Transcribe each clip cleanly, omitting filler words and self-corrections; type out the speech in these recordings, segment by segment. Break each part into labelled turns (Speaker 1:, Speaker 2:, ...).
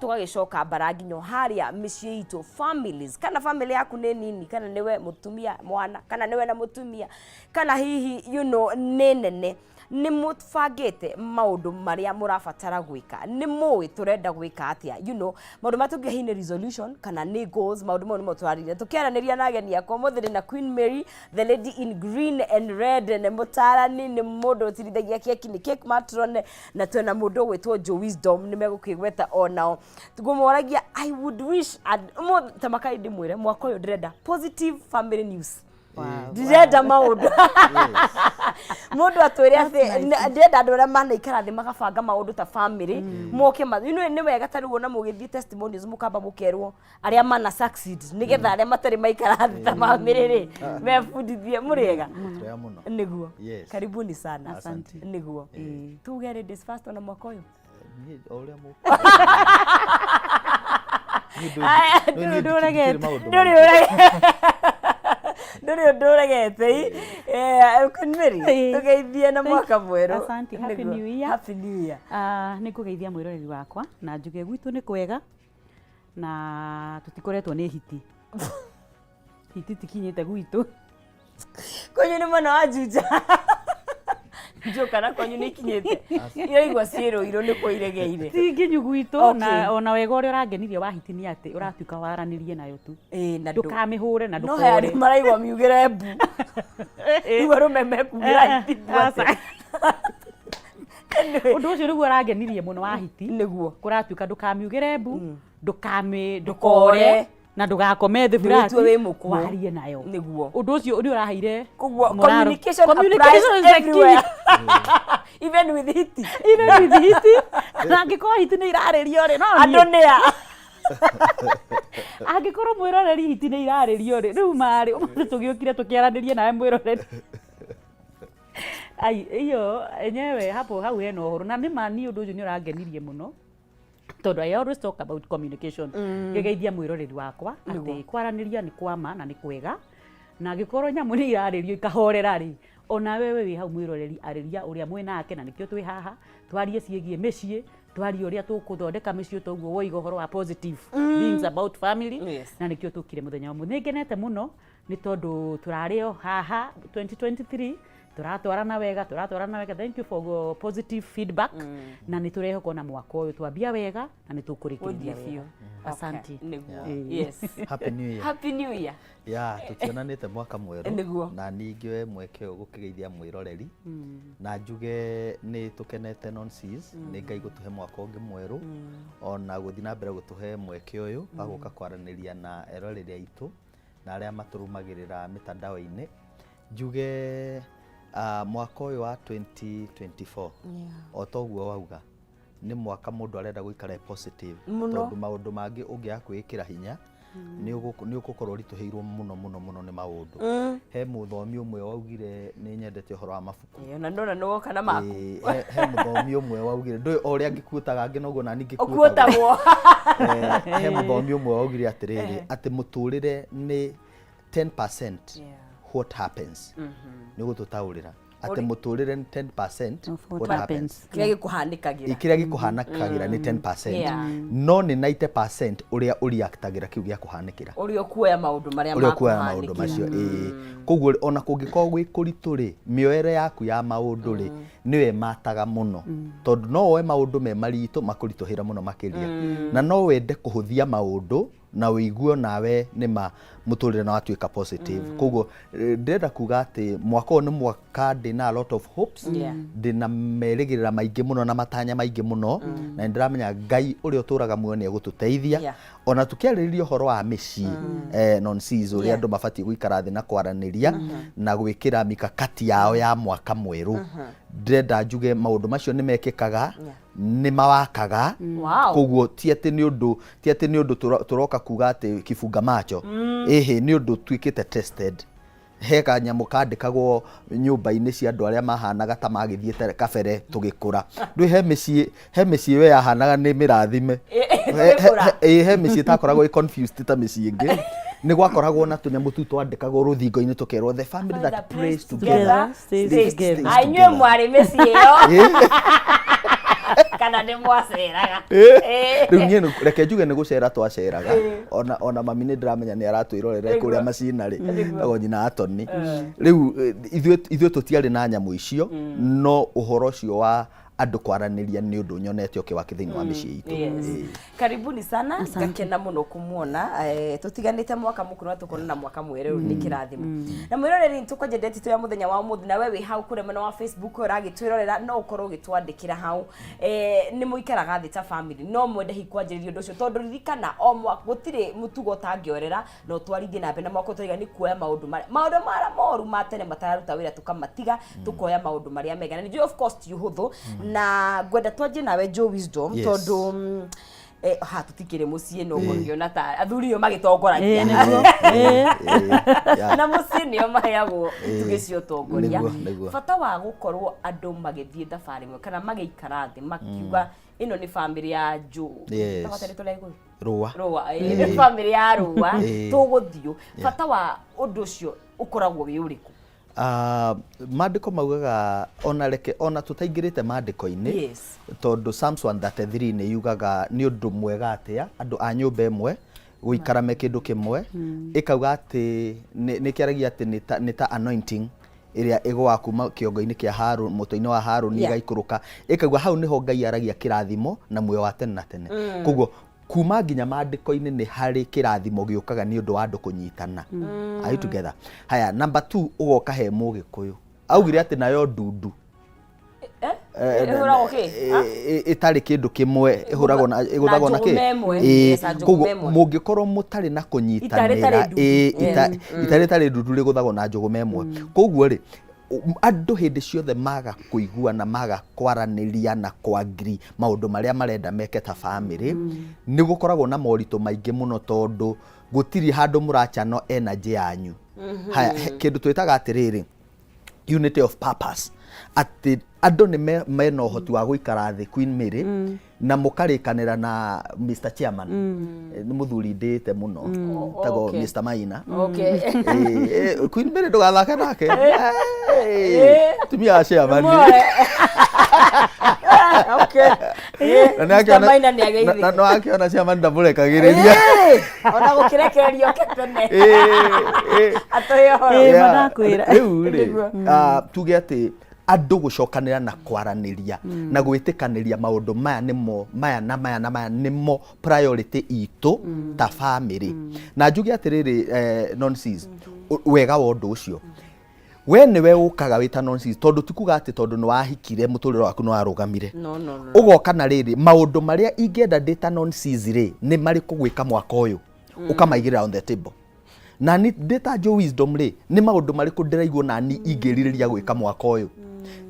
Speaker 1: tugagicoka baranginyo haria micii itu families kana family yaku ni nini kana niwe mutumia mwana kana niwe na mutumia kana hihi ni nene ni mutfagete maundu maria murabatara gwika ni muwi turenda gwika atia maundu matungi hine resolution kana ni goals maundu mau nimo twarire tukiaraniria na ageni akwa muthiri na Queen Mary the lady in green and red ne mutarani ni mundu tirithagia keki ni cake matron na twena mundu gwitwo Jo Wisdom ni megukigweta onao tugumoragia I would wish tamakai ndimwire mwaka uyu ndirenda positive family news. Direda maundu mundu atwire ati ndenda andu aria manaikara thi magabanga maundu ta family moke ni wega tari wona mugithii testimonies mukamba mukerwo aria mana succeed nigetha aria matari maikara thi ta family ri mebundithie muriega niguo karibuni sana asante niguo tuge ladies first on mwaka uyu
Speaker 2: oria mu
Speaker 1: Nduri nduregete Queen Mary tugeithie na mwaka mweru.
Speaker 3: Asante, happy new year.
Speaker 1: Happy new year.
Speaker 3: Nikugeithia mwiroreri wakwa na njuge gwitu ni kwega na tutikoretwo ni hiti tikinyite gwitu
Speaker 1: konyu ni mwana wa juja njoka na konyu ni kinyete iyo igwa ciero iro ni koiregeire
Speaker 3: tinginyu gwitu na ona wega uri urangenirie wa hiti ni ati uratuika waranirie nayo tu
Speaker 1: na
Speaker 3: ndukamihore na
Speaker 1: ndukore no hari maraigwa miugire mbu iwe rumeme kugira hiti
Speaker 3: undu ucio niguo urangenirie muno wa hiti
Speaker 1: niguo
Speaker 3: kuratuika ndukamiugire mbu ndukore na ndugakome the flat
Speaker 1: we mukwarie
Speaker 3: nayo
Speaker 1: niguo
Speaker 3: undu ucio uri uraheire
Speaker 1: communication is everywhere even with hiti
Speaker 3: na ngikora hiti ni iraririo ri no
Speaker 1: andu nia
Speaker 3: angikora mwiroreri hiti ni iraririo ri riu mari umundu tugiukire tukiaranirie nawe mwiroreri ai iyo enyewe hapo hau heno horo na ni mani undu ucio ni urangenirie muno tondu I always talk about communication gegeithia mwiroreri wakwa ati kwaraniria ni kwama na ni kwega na ngikoro nyamu ni iraririo ikahorera ri ona wewe wi hau mwiroreri ariria uria mwenake na nikio twi haha twarie ciegie micii twarie uria tukuthondeka micii toguo woiga horo wa positive things about family na nikio tukire muthenya wa munengenete muno ni tondu turario haha 2023 turatwarana wega thank you for positive feedback na niturehoka na mwaka uyu twambia wega na nitukurikiria wega asante
Speaker 1: yes happy new year
Speaker 2: tutionanite mwaka mweru na ningiwe mweke gukigeithia mwiroreri na njuge ni tukenete nonsense ni ngai gutuhe mwaka ungi mweru ona guthi na mbere gutuhe mweke uyu aguka kwaraniria na eroreri aitu na aria maturumagirira mitandao-ini njuge mwaka uyu wa 2024 otoguo wauga ni mwaka mundu arenda guikara positive tondu maundu mangi ungia kwikira hinya ni ugukorwo rituheirwo muno ni maundu he muthomi umwe waugire ni nyendete uhoro wa mabuku
Speaker 1: na ndona no kana maku
Speaker 2: he muthomi umwe waugire ndoi oria ngikuutaga ngi noguo na
Speaker 1: ngikuutagwo
Speaker 2: he muthomi umwe waugire atiriri ati muturire ni 10% what happens ni gututaurira ati muturire ni 10% what happens
Speaker 1: kiria gikuhanikagira
Speaker 2: ni 10% no ni 90% uria uriaktagira kiu gia kuhanikira
Speaker 1: uria kuoya maundu maria
Speaker 2: macio koguo ona kungikorwo gwi kuritu ri mioere yaku ya maundu ri niwe mataga muno tondu no oe maundu me maritu makurituhira muno makiria na no wende kuhuthia maundu na wiguo nawe nima muturire na watuika positive koguo ndenda kuga ati mwaka ni mwaka ndina a lot of hopes ndina merigirira maingi muno na matanya maingi muno na ndiramenya ngai uri uturaga muo ni gututeithia ona tukiariririo horo wa micii nonsense uri andu mabati guikara thi na kwaraniria na gwikira mikakati yao ya mwaka mweru ndenda njuge maundu macio ni mekikaga ni mawakaga koguo ti ati ni undu turoka kuga ati kifunga macho ni undu twikite tested heka nyamu kandikagwo nyumba-ini cia andu aria mahanaga ta magithiete kabere tugikura ndui he micii we yahanaga ni mirathime he micii takoragwo confused ta micii ingi ni gwakoragwo na tunyamu tu twandikagwo ruthingo-ini tukerwo the family that prays together
Speaker 1: stays together. Anywe mwari micii iyo kana nĩ mwaceraga
Speaker 2: rĩu niĩ reke njuge nĩ gũcera twaceraga ona mami nĩ ndĩramenya nĩ aratwĩrorera kũrĩa macinarĩ tagwo nyina Atoni rĩu ithuĩ tũtiarĩ na nyamũ icio no ũhoro ũcio wa andũ kwaranĩria nĩ ũndũ nyonete ũkĩwakĩ thĩinĩ wa mĩciĩ itũ.
Speaker 1: Karibuni sana, ngakena mũno kumuona. Tũtiganĩte mwaka mũkũ no tũkona na mwaka mwerũ nĩ kĩrathimo. Na mwĩroreri nĩ tũkwenjete tũya mũthenya wa mũthĩ na we wĩ hau kũrĩa mwena wa Facebook ũragĩtwĩrorera no ũkorwo ũgĩtwandĩkĩra hau. Nĩ mũikaraga thĩ ta family no mwende hi kwanjĩrĩria ũndũ ũcio tondũ ririkana o mwaka gũtirĩ mũtugo ũtangĩorera no twarithie na mbere na mwaka ũtũiga nĩ kuoya maũndũ marĩa moru ma tene matararuta wĩra tũkamatiga tukoya maũndũ marĩa mega. Na nĩ of course ti ũhũthũ na gwenda twanjie nawe Joe Wisdom tondũ tutikĩrĩ mũciĩ no ngĩona ta athuri yo magĩtongoragia na mũciĩ nĩo maheagwo tugĩcio tongoria. Bata wa gũkorwo andũ magĩthiĩ thabarĩ ĩmwe kana magĩikara thĩ makiuga ĩno nĩ family ya Joe Rũa nĩ family ya Rũa tũgũthiũ. Bata wa ũndũ ũcio ũkoragwo wĩ ũrĩkũ?
Speaker 2: Maandĩko maugaga ona tũtaingĩrĩte maandĩko-inĩ tondũ Psalms 133 nĩ yugaga nĩ ũndũ mwega atĩa andũ a nyũmba ĩmwe gũikara me kĩndũ kĩmwe, ĩkauga atĩ nĩ kĩaragia atĩ nĩ ta anointing ĩrĩa ĩgũa kuma kĩongo-inĩ kĩa Harũni mũtwe-inĩ wa Harũni ĩgaikũrũka, ĩkauga hau nĩho Ngai aragia kĩrathimo na muoyo wa tene na tene. Koguo kuma nginya maandĩko-inĩ nĩ harĩ kĩrathimo gĩũkaga nĩ ũndũ wa andũ kũnyitana. Are you together? Haya, number 2 ũgoka he Mũgĩkũyũ augire atĩ nayo ndundu ĩtarĩ kĩndũ kĩmwe ĩgũthagwo na kĩ. Koguo mũngĩkorwo mũtarĩ na kũnyitanĩra itarĩ ndundu rĩgũthagwo na njũgũma ĩmwe. Koguo rĩ andũ hĩndĩ ciothe maga kũiguana maga kwaranĩria na kwangiri maũndũ marĩa marenda meke ta family nĩ gũkoragwo na moritũ maingĩ mũno tondũ gũtirĩ handũ mũrachano energy yanyu. Haya, kĩndũ twĩtaga atĩrĩrĩ unity of purpose, atĩ andũ nĩ mena ũhoti wa gũikara thĩ Queen Mary na mũkarĩkanĩra na Mr. Chairman nĩ mũthuri ndĩte mũno tago Mr. Maina Queen Mary ndũgathake nake tumia Chairman na no akiona Chairman ndamũrekagĩrĩria
Speaker 1: ona gũkĩrekererio ketene atoyo
Speaker 3: manakwĩra
Speaker 2: rĩu tuge atĩ andũ gũcokanĩra na kwaranĩria na gwĩtĩkanĩria maũndũ maya nĩmo priority itũ ta family. Na njuge atĩrĩrĩ nonsense wega wa ũndũ ũcio we nĩwe ũkaga wĩta nonsense tondũ tikuga atĩ tondũ nĩ wahikire mũtũrĩre waku nĩ warũgamire ũgoka na rĩrĩ maũndũ marĩa ingĩenda ndĩta nonsense rĩ nĩ marĩkũ gwĩka mwaka ũyũ ũkamaigĩrĩra on the table. Na ni ndĩta Joe Wisdom rĩ nĩ maũndũ marĩkũ ndĩraigua na ni ingĩrirĩria gwĩka mwaka ũyũ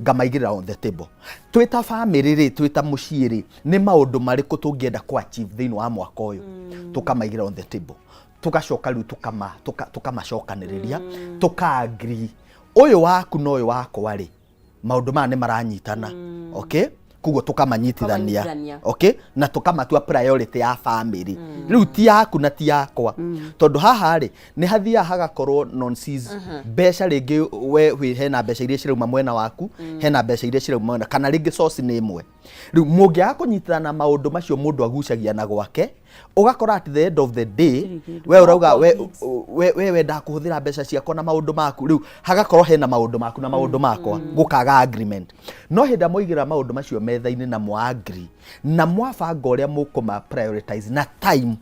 Speaker 2: ngamaigĩrĩra on the table. Twĩta family rĩ twĩta mũciĩ rĩ nĩ maũndũ marĩkũ tũngĩenda ku achieve thĩinĩ wa mwaka ũyũ tũkamaigĩrĩra on the table, tugacoka rĩu tukamacokanĩrĩria tuka-agree ũyũ waku na ũyũ wakwa rĩ maũndũ maya nĩ maranyitana. Okay, koguo tukamanyitithania okay na tukamatua priority ya family rĩu ti yaku na ti yakwa tondũ haha rĩ nĩ hathiaga hagakorwo nonsense mbeca rĩngĩ we hena mbeca iria cirauma mwena waku hena mbeca iria cirauma mwena kana rĩngĩ source nĩ ĩmwe. Rĩu mũngĩaga kũnyitithana maũndũ macio mũndũ agucagia na gwake ũgakora at the end of the day we ũrauga we wenda kũhũthĩra mbeca ciakwa na maũndũ maku rĩu hagakorwo hena maũndũ maku na maũndũ makwa gũkaga agreement. No hĩndĩ mũigĩra maũndũ macio metha-inĩ na mwa-agree na mwabanga ũrĩa mũkũma prioritize na time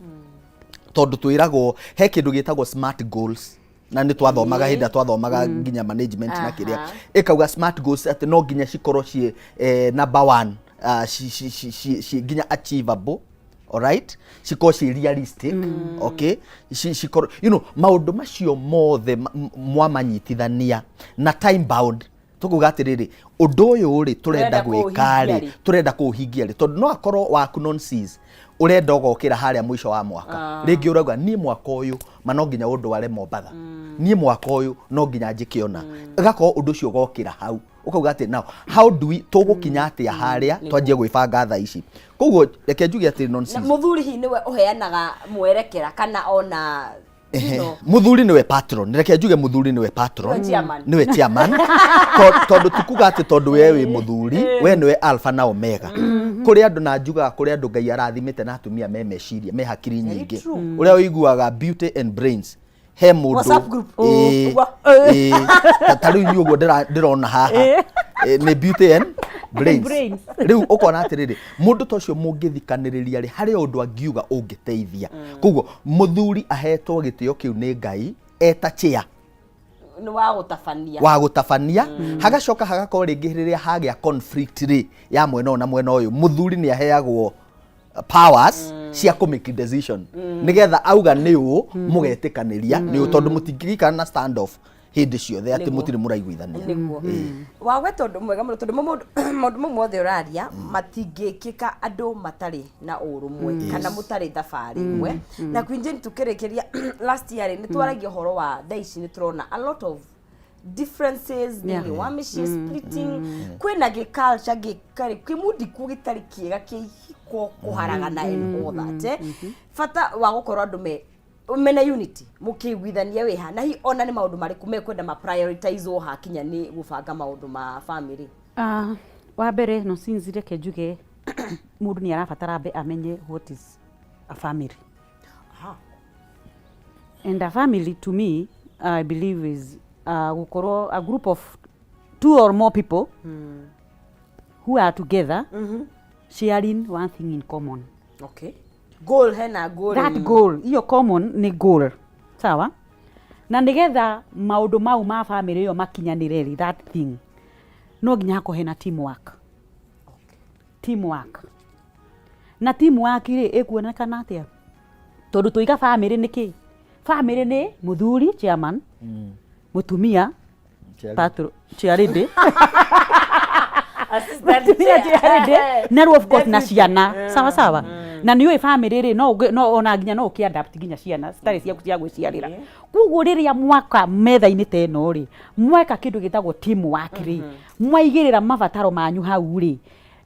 Speaker 2: tondũ twĩragwo he kĩndũ gĩtagwo smart goals na nĩ twathomaga hĩndĩ twathomaga nginya management na kĩrĩa ĩkauga smart goals atĩ no nginya cikorwo ciĩ number 1 nginya achievable. Alright, cikorwo ciĩ realistic. Okay, cikorwo maũndũ macio mothe mwamanyitithania na time bound tukuga atĩrĩrĩ ũndũ ũyũ rĩ turenda gwĩka rĩ turenda kũhingia rĩ tondũ no akorwo waku nonsense urenda ũgokĩra harĩa mũico wa mwaka rĩngĩ urauga niĩ mwaka ũyũ no nginya ũndũ ware Mombatha niĩ mwaka ũyũ no nginya njĩkĩona ũgakorwo ũndũ ũcio ũgokĩra hau ukauga atĩ now how do we tũgũkinya atĩa harĩa twanjie gwĩbanga thaa ici. Koguo reke njuge atĩ nonsense
Speaker 1: mũthuri hi nĩwe ũheanaga mwerekera kana ona
Speaker 2: muthuri niwe patron, reke njuge muthuri niwe patron niwe chairman tondũ tikuga atĩ tondũ wewe wĩ muthuri we niwe alpha na omega kuri andu na njuga kuri andu Ngai arathimite na atumia me meciria me hakiri nyingi uria uiguaga beauty and brains he mundu
Speaker 1: WhatsApp group
Speaker 2: tariu ni uguo ndirona haha ni beauty and brains riu ukona atiriri mundu ta ucio mungithikaniriria ri hari undu angiuga ungiteithia koguo muthuri ahetwo gitio kiu ni Ngai eta chia
Speaker 1: ni wa
Speaker 2: gutabania hagacoka hagakorwo ringi riria hagia conflict ri ya mwena na mwena uyu muthuri ni aheagwo powers cia ku make decision nigetha auga ni u mugetikaniria ni tondu mutingikana na stand off hindi ciothe ati mutiri muraiguithania
Speaker 1: wagwe tondu mwega muno tondu maundu mothe uraria matingikika andu matari na urumwe kana mutari thabari imwe na kwinjini tukirikiria last year ni twaragia horo wa thaici ni turona a lot of differences ni wamishi splitting kwina gi culture gi kari kimudi kugitari kiega kihiko kuharagana and all that fata wa gukorwo andu mena unity mukiguithania wiha na hi ona ni maundu mariku mekwenda ma prioritize hakinya ni gubanga maundu ma family
Speaker 3: wa mbere no sinzire ke njuge mundu ni arabatara be amenye what is a family and a family to me I believe is gukorwo a group of 2 or more people who are together sharing one thing in common.
Speaker 1: Okay. Goal hena goal.
Speaker 3: That goal, iyo common ni goal. Sawa? Na nigetha maundu mau ma family yo makinyanire that thing. No nginya hako hena teamwork. Okay. Teamwork. Na teamwork ri ikuonekana atia? Tondu tuiga family niki? Family ni muthuri chairman. Mutumia patro chiaride.
Speaker 1: Assistant
Speaker 3: chiaride. Na of course na ciana. Sawa sawa. Na niyo family ri no ona nginya no ukiadapt nginya ciana stari ciaku cia gwiciarira kuguo riria mwaka metha-ini teno ri mweka kindu gitagwo teamwork ri mwaigirira mabataro manyu hau ri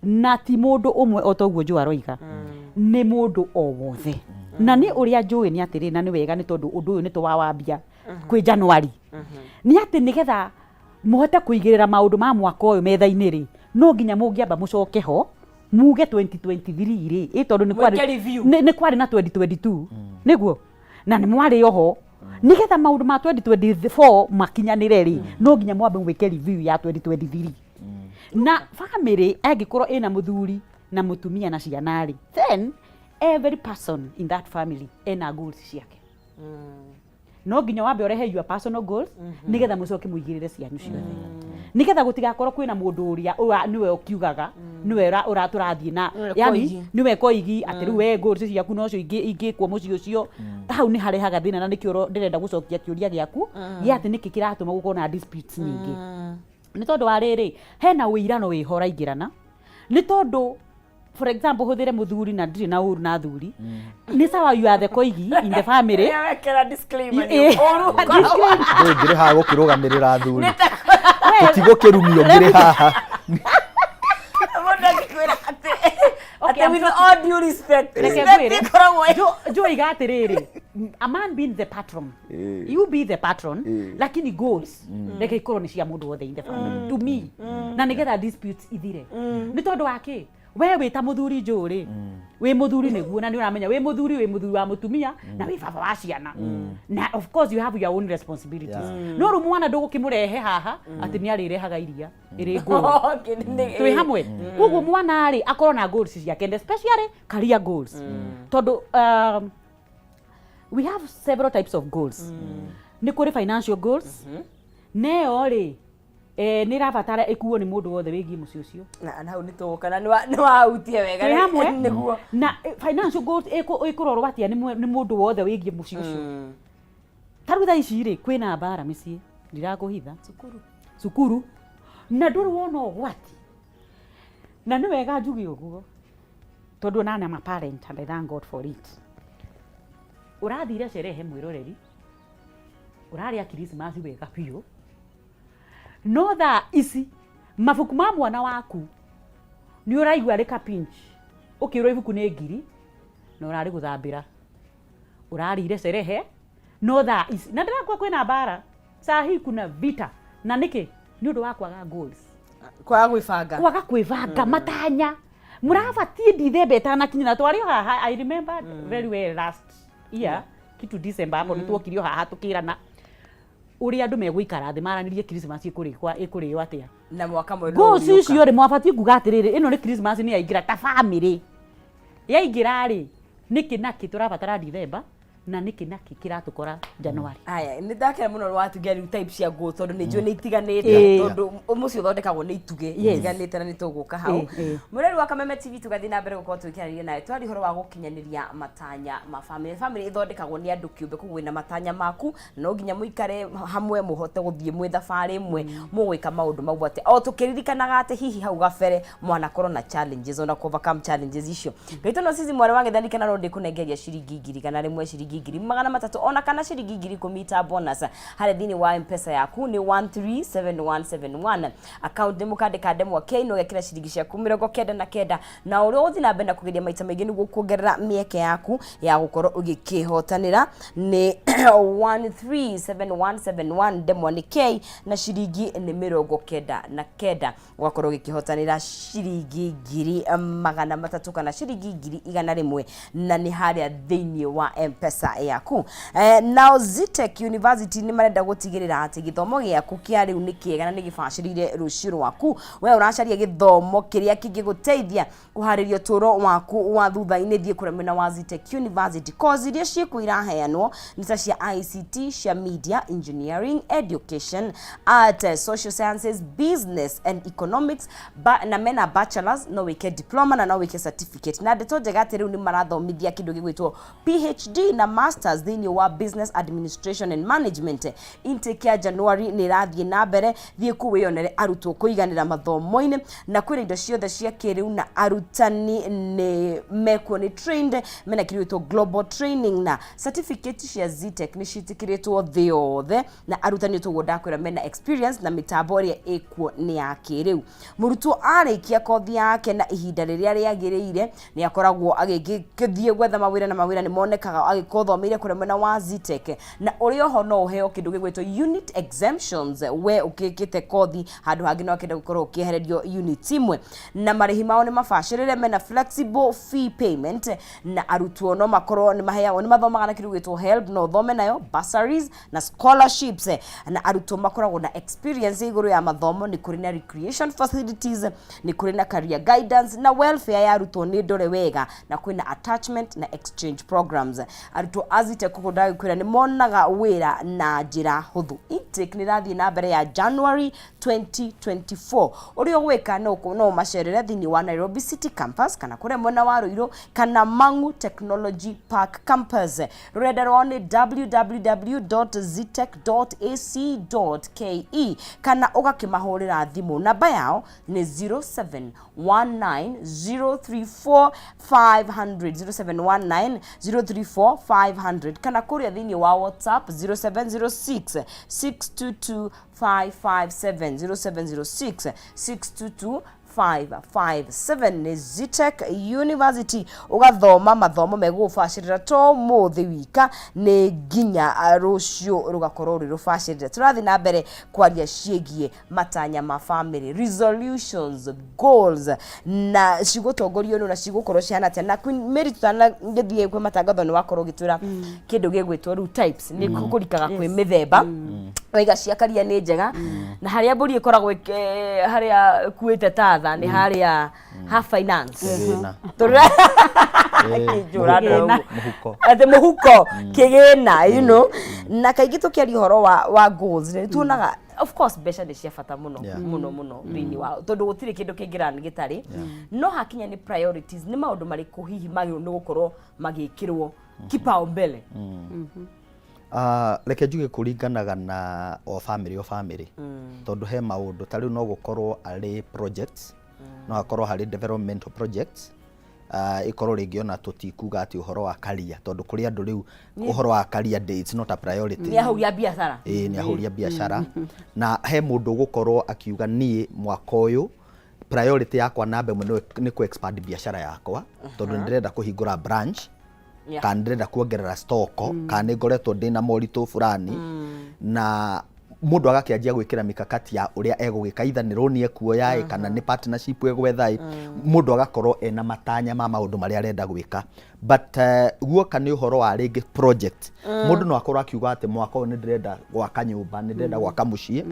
Speaker 3: na ti mundu umwe otoguo njwa roiga ni mundu o wothe na ni uria njui ni atiri na ni wega ni tondu undu uyu ni tuwawambia kwi January ni ati nigetha muhote kuigirira maundu ma mwaka uyu metha-ini ri no nginya mungiamba mucoke ho muge 2023 ri tondu ni kwari na 2022 niguo na ni mwari yoho nigetha maundu ma 2024 makinyanire ri no nginya mwambe mwike review ya 2023 na family angikorwo ina muthuri na mutumia na ciana ri then every person in that family ena goals ciake no nginya wambe urehe your personal goals nigetha mucoke muigirire cianyu ciothe nigetha gutigakorwo kwina mundu uria niwe ukiugaga niwe uraturathie na yani niwe koigi ati riu we goals ciaku no cio ingikwo muci ucio hau ni harehaga thina na nikio ndirenda gucokia kiuria giaku ya ati niki kiratuma gukorwo na disputes nyingi ni tondu wa riri hena uirano wiho raingirana ni tondu for example huthire muthuri na ndiri na uru na thuri ni sawa you are the koigi in the family
Speaker 1: wekera disclaimer ni uru
Speaker 2: ngire ha gukirugamirira thuri tutigukirumio ngire haha
Speaker 1: okay, with all due respect
Speaker 3: jo igatiriri a man being the patron you be the patron lakini goals like ikorwo ni cia mundu wothe in the family to me na nigetha disputes ithire ni tondu wake we wita muthuri njuri we muthuri niguo na ni uramenya we muthuri wa mutumia na we baba wa ciana na of course you have your own responsibilities no ru mwana ndugukimurehe haha ati ni arirehaga iria iri goal twi hamwe kuguo mwana ari akorwo na goals ciake especially career goals tondu we have several types of goals ni kuri financial goals neo ri ni rabatara ikuo ni mundu wothe wigie muci ucio
Speaker 1: na hau ni tukana ni wahutie wega
Speaker 3: niguo na financial goals ikurorwo atia ni mundu wothe wigie muci ucio tarutha ici ri kwina bara micii ndirakuhitha cukuru na nduru wona gwati na ni wega njugi uguo tondu nana ma parent and I thank God for it urathire sherehe mwiroreri uraria Christmas wega piyo no tha ici mabuku ma mwana waku ni uraigua rika pinch ukirwo ibuku ni ngiri na urari guthambira urarire sherehe no tha ici na ndirakwa kwina bara sahi kuna vita na niki ni undu wa kwaga goals
Speaker 1: kwaga kwibanga
Speaker 3: matanya murabatie December etanakinyira twario haha I remember very well last year kitu December hapo nitwokirio haha tukirana uri andu meguikara thi maranirie Christmas ikuriyo atia
Speaker 1: na mwaka mwerũ
Speaker 3: go cicio ri mwabatie kuga atiriri ino ni Christmas ni yaingira ta family yaingira ri niki naki turabatara December na niki naki kiratukora January.
Speaker 1: Aya ni ndakira muno watugeri type cia nguo tondu ni njue ni itiganite tondu mucio thondekagwo ni ituge itiganite na ni tuguka hau mureri wa Kameme TV tugathi na mbere gukorwo twikirania nawe twari horo wa gukinyaniria matanya ma family ithondekagwo ni andu kiumbe kugu na matanya maku no nginya muikare hamwe muhote guthie mwe thabari imwe mugwika maundu mau ate o tukiririkanaga ate hihi hau gabere mwana korwo na challenges ona overcome challenges icio gaito no sisi mwana wangithanikana no ndikunengeria ciringi 2,000 kana rimwe ciringi 2,300 ona kana ciringi 10,000 ta bonus hare thini wa M-Pesa yaku ni 137171 account ni mukandika demo keino gekira ciringi ciaku 99 na uri uthi na benda kugeria maita maingi niguo kuongerera mieke yaku ya gukorwo ugikihotanira ni 137171 demo ni K na ciringi ni 99 ugakorwo ugikihotanira ciringi 300 kana ciringi 100 na ni haria thini wa M-Pesa yaku now Zitech University ni marenda gutigirira ati githomo giaku kia riu ni kiega na ni gibacirire rucio rwaku we uracaria githomo kiria kingiguteithia kuhariria turo waku wa thutha-ini thie kuramena wa Zitech University course iria ciku iraheanwo ni ta cia ICT cia media engineering education art social sciences business and economics na mena bachelors no wike diploma na no wike certificate na ndeto njega ati riu ni marathomithia kindu gigwitwo PhD na masters thini wa business administration and management intake ya January ni rathie na mbere thie kuwionere arutwo kuiganira mathomo-ini na kwira indo ciothe cia kiriu na arutani ni meko ni trained mena kirito global training na certificate cia Zitech ni citikiritwo thi yothe na arutani tugo ndakwira mena experience na mitambo ria ikuo ni ya kiriu murutwo arikia kothi yake na ihinda riria riagiriire ni akoragwo agigithie gwetha mawira na mawira ni monekaga agikothomeire kuremena wa Zitech na uri oho no uheo kindu gigwitwo unit exemptions we ukikite kothi handu hangi no kenda gukorwo ukihererio unit imwe na marihi mao ni mabacirire mena flexible fee payment na arutwo no makorwo ni maheagwo ni mathomaga na kindu gigwitwo help no thome nayo bursaries na scholarships na arutwo makoragwo na experience iguru ya mathomo ni kuri na recreation facilities ni kuri na career guidance na welfare ya arutwo ni ndore wega na kwina attachment na exchange programs arutwo azite kugoda kwira ni monaga wira na njira huthu intake ni rathie na mbere ya January 2024 urio gwika no macerere thini wa Nairobi City Campus kana kure mwena wa Ruiru kana Mangu Technology Park Campus rurenda rwao ni www.zitech.ac.ke kana ugakimahurira thimu namba yao ni 0719034500 0719034500 kana kuria thini wa WhatsApp 0706622557 0706622557 ni Zitech University ugathoma mathomo megufacirira to muthi wika ni ginya rucio rugakorwo rufacirire turathi na mbere kwaria ciegie matanya ma family resolutions goals na cigotongorio na cigukorwo ciana atia na meritana ngithie kwe matangatho ni wakorwo gitwira kindu gigwitwo ru types ni kukurikaga kwi mithemba waiga ciakaria ni njega na haria mburi ikoragwo haria kuite tatha ni haria ha finance muhuko kigina you know na kaingi tukiaria horo wa goals ni tunaga of course besha ni cia bata muno muno thini wa tondu gutire kindu kingirani gitari no hakinya ni priorities ni maundu mariku hihi magio ni gukorwo magikirwo kipao mbele
Speaker 2: reke njuge kuringanaga na o family tondu he maundu tari no gukorwo ari projects no akorwo hari developmental projects ikorwo ringi ona tutikuga ati uhoro wa career tondu kuri andu riu uhoro wa career dates not a priority
Speaker 1: ni ahuria biashara
Speaker 2: ni ahuria biashara na he mundu gukorwo akiuga nie mwaka uyu priority yakwa nambe mwe ni ku expand biashara yakwa tondu ndirenda kuhingura branch kana ndirenda kuongerera stock kana ngoretwo ndina morito fulani na mundu agakianjia gwikira mikakati ya uria egugika either ni roni ekuoya kana ni partnership egwetha mundu agakorwo ena matanya ma maundu maria arenda gwika but guoka ni uhoro wa ringi project mundu no akorwo akiuga ati mwaka uyu ni ndirenda gwaka nyumba ni ndirenda gwaka mucii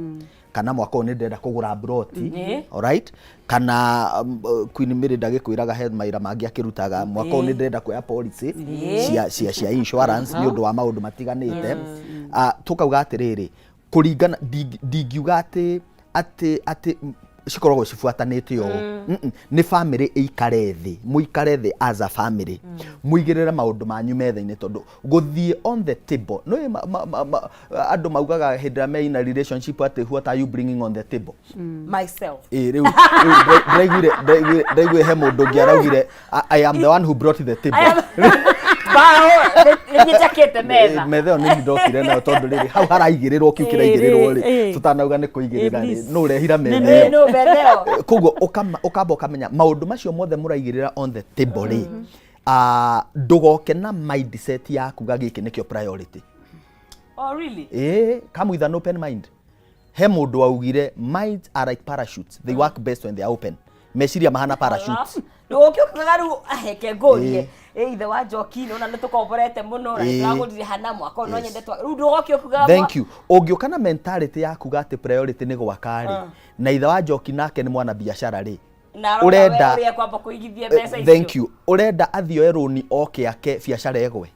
Speaker 2: kana mwaka uyu ni ndirenda kugura broti alright kana Queen Mary ndagikwiraga he maira mangi akirutaga mwaka uyu ni ndirenda kuya policy cia insurance ni undu wa maundu matiganite tukauga atiriri kuringana ndingiuga ati cikoragwo cibuatanite o ni family ikare thi muikare thi as a family muigirira maundu manyu metha-ini tondu guthie on the table no andu maugaga hindra me in a relationship ati what are you bringing on the table
Speaker 1: myself
Speaker 2: riu ndaigire he mundu ngiaraugire I am the one who brought the table
Speaker 1: ngijakete metha
Speaker 2: metha ni ndokire na tondu riri hau haraigirirwo kiu kiraigirirwo ri tutanauga ni kuigirira ri no urehira metha
Speaker 1: no betheo
Speaker 2: koguo ukamba ukamenya maundu macio mothe muraigirira on the table ri ndugoke na mindset yaku gagiki nikio priority.
Speaker 1: Oh really?
Speaker 2: Come with an open mind. He mundu augire minds are like parachutes, they work best when they are open. Meciria mahana parachutes.
Speaker 1: Ndugokio kagaru aheke ngorie ithe wa Njoki no na nitukomborete muno na twagurire hana mwaka no nyende twa ndugokio kuga.
Speaker 2: Thank you. Ogioka na mentality yaku gati priority ni gwakari na ithe wa Njoki nake ni mwana biashara ri urenda
Speaker 1: kwamba kuigithia mbeca icio.
Speaker 2: Thank you. Urenda athio eroni oke ake biashara egwe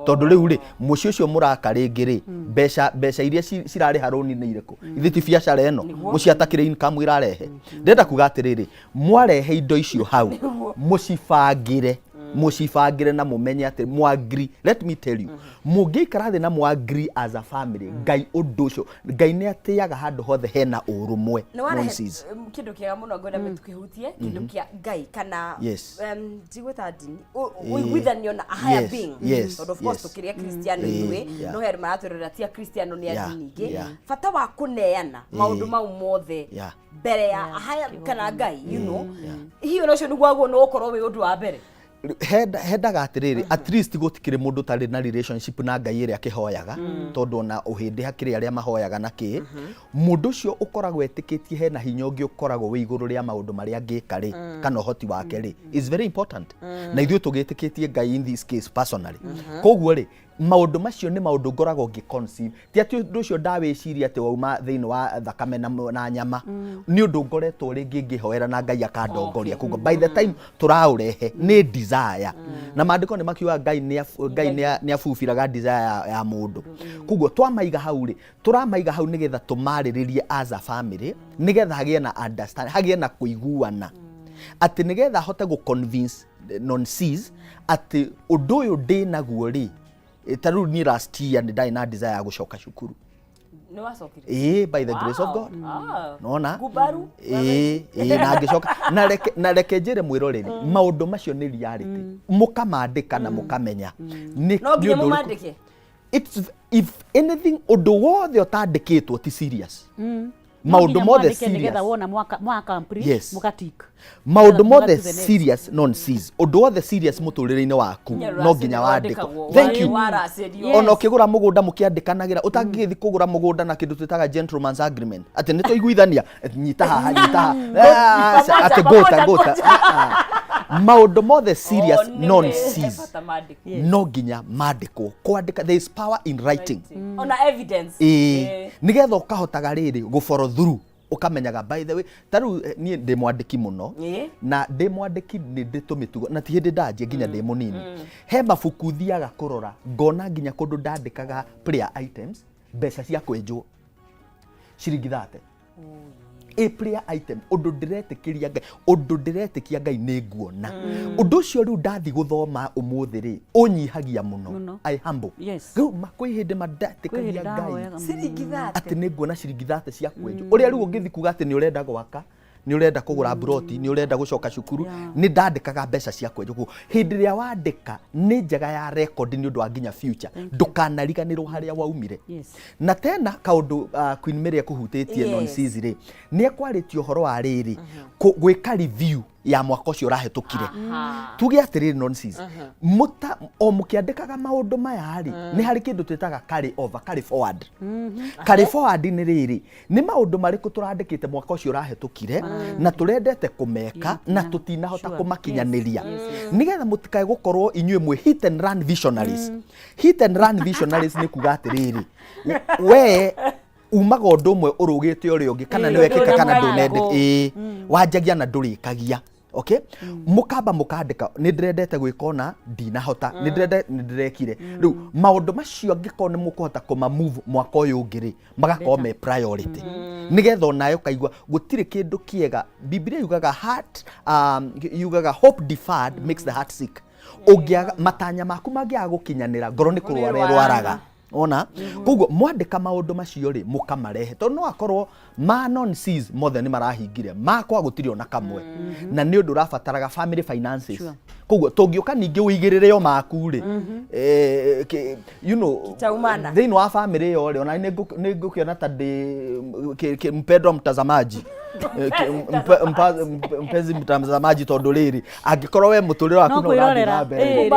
Speaker 2: tondu riu ri muci ucio muraka ringi ri mbeca iria cirari haroni ni iriku ithi ti biashara eno muciatakire income irarehe ndenda kuga atiriri mwarehe indo icio hau mucibangire na mumenye ati mwagri. Let me tell you mungikara thi na mwagri as a family ngai undu ucio ngai ni atiaga handu hothe hena urumwe nonsense
Speaker 1: kindu kiega muno ngoda tukihutie kindu kia ngai kana jigweta dini withanio na a higher being but of course tukiria Christiano iwe no her maraturira tia Christiano ni adini ingi fata wa kuneana maundu mau mothe mbere ya higher kana ngai you know hiyo nocio niguo no ukorwo wi undu wa mbere
Speaker 2: hendaga atiriri at least gutikire mundu tari na relationship na ngai iri akihoyaga tondu na uhindi hakiri aria mahoyaga na ki mundu cio ukoragwo etikitie hena hinya ungi ukoragwo wi iguru ria maundu maria ngika ri kana hoti wake ri is very important na ithuĩ tugitikitie ngai in this case personally koguo ri maundu macio ni maundu ngoragwo ngiconceive ti ati undu ucio ndawiciria ati wauma thiini wa thakame na nyama ni undu ngoretwo ringi ngihoera na ngai akandongoria koguo by the time turaurehe ni desire na maandiko ni makiuga ngai ni afufiraga desire ya mundu koguo twamaiga hau ri turamaiga hau nigetha tumariririe as a family nigetha hagie na understand hagie na kuiguana ati nigetha hote gu convince non-sees ati undu uyu ndi naguo ri taru ni last year ni dai na desire ya gucoka cukuru
Speaker 1: no wasokire
Speaker 2: by the grace of God nona
Speaker 1: gubaru
Speaker 2: na ngicoka na reke njire mwiroreri maundu macio ni reality mukamandika na mukamenya
Speaker 1: ni undu mandike
Speaker 2: it's if anything undu wothe utandikitwo ti serious maundu mothe serious
Speaker 3: nigetha wona mwaka mpri mukatika
Speaker 2: maundu mothe serious non-seas undu wothe serious muturire-ini waku no nginya wandika. Thank you. Ono kigura mugunda mukiandikanagira utangithi kugura mugunda na kindu twitaga gentleman's agreement ati ni tuiguithania nyita haha ati gota maundu mothe serious non-seas no nginya mandikwo kwandika. There is power in writing
Speaker 1: ona evidence
Speaker 2: nigetha ukahotaga riri go follow through ukamenyaga by the way taru ni ndi mwandiki muno na ndi mwandiki ni nditumitugo na ti hindi ndanjie nginya ndi munini he mabuku thiaga kurora ngona nginya kundu ndandikaga prayer items mbeca cia kwenjwo ciringi 30 a prayer item undu diretikiria ngai undu diretikia ngai ni nguona undu cio riu ndathi guthoma umuthi ri unyihagia muno I humble riu makwi hindi mandatikagia ngai
Speaker 1: ciringi 30
Speaker 2: ati ni nguona ciringi 30 cia kwenjwo uria riu ungithi kuga ati ni urenda gwaka ni urenda kugura broti ni urenda gucoka cukuru ni ndandikaga mbeca cia kwenjwo hindi ria wandika ni njega ya record ni undu wa nginya future ndukanariganirwo haria waumire na tena kaundu Queen Mary akuhutitie non-seas ri ni ekwaritio horo wa riri gwika review ya mwaka ucio urahetukire tuge atiriri nonsense o mukiandikaga maundu maya ri ni hari kindu twitaga carry over carry forward carry forward ni riri ni maundu mariku turandikite mwaka ucio urahetukire na turendete kumeka na tutinahota kumakinyaniria nigetha mutikae gukorwo inyue mwe hit and run visionaries hit and run visionaries ni kuga atiriri we umaga undu umwe urugite uri ungi kana ni wekika kana ndunende wanjagia na ndurikagia okay mukamba mukandika ni ndirendete gwikona ndinahota ni ndirekire riu maundu macio ngikona ni mukuhota kuma move mwaka uyu ngiri magakorwo me priority nigetha onayo kaigwa gutire kindu kiega Biblia yugaga yugaga hope deferred makes the heart sick ungiaga matanya maku mangiaga gukinyanira ngoro ni kurwara rwaraga ona koguo mwandika maundu macio ri mukamarehe to no akorwo non sees mothe ni marahingire makwa gutiri ona kamwe na ni undu rafataraga family finances koguo tungioka ningi uigirire yo maku ri you know thini wa family yo ri ona ni ngukiona ta ndi mpendwa mtazamaji mpenzi mtazamaji tondu riri angikorwo we muturiro waku no urathira mbere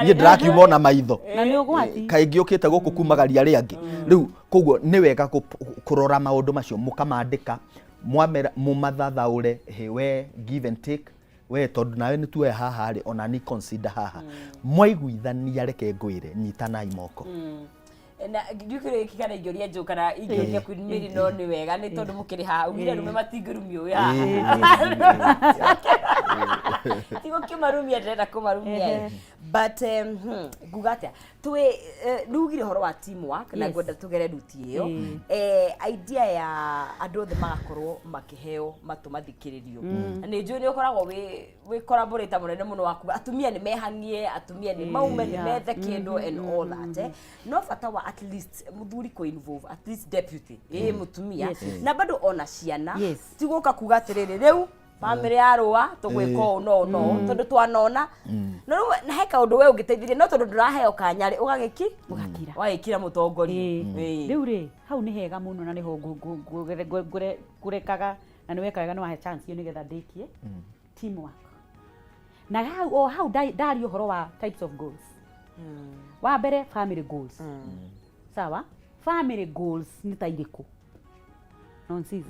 Speaker 2: ni ndirakiuma na maitho
Speaker 3: na ni ugwati
Speaker 2: kaingi ukite guku kumagaria riangi riu koguo ni wega kurora maundu macio mukamandika mumathathaure we give and take we tondu nawe ni tuwe haha ri ona ni consider haha mwaiguithania reke ngwire nyitanai moko
Speaker 1: na ndikire kikana igioria njukana igioria kwinmiri no ni wega ni tondu mukiri ha ugire rume matingirumio ya tigo kimarumia ndenda kumarumia but gugatia twe ndugire horo wa teamwork na gwenda tugere duty iyo idea ya andu othe magakorwo makiheo matumathikiririo ni njui ni ukoragwo we collaborate munene muno waku atumia ni mehanie atumia ni maume ni methe kindu and all that no fata wa at least muthuri ko involve at least deputy mutumia na bado ona ciana tiguka kuga atiriri riu family yarua tugwiko no tondu twanona no na heka undu we ungiteithirie no tondu nduraheo kanyari ugagiki mugakira wagikira mutongori
Speaker 3: riu ri hau ni hega muno na niho ngurekaga na ni wekaga no ha chance yo nigetha ndikie teamwork na how dari uhoro wa types of goals wa mbere family goals sawa family goals ni tairiku nonsense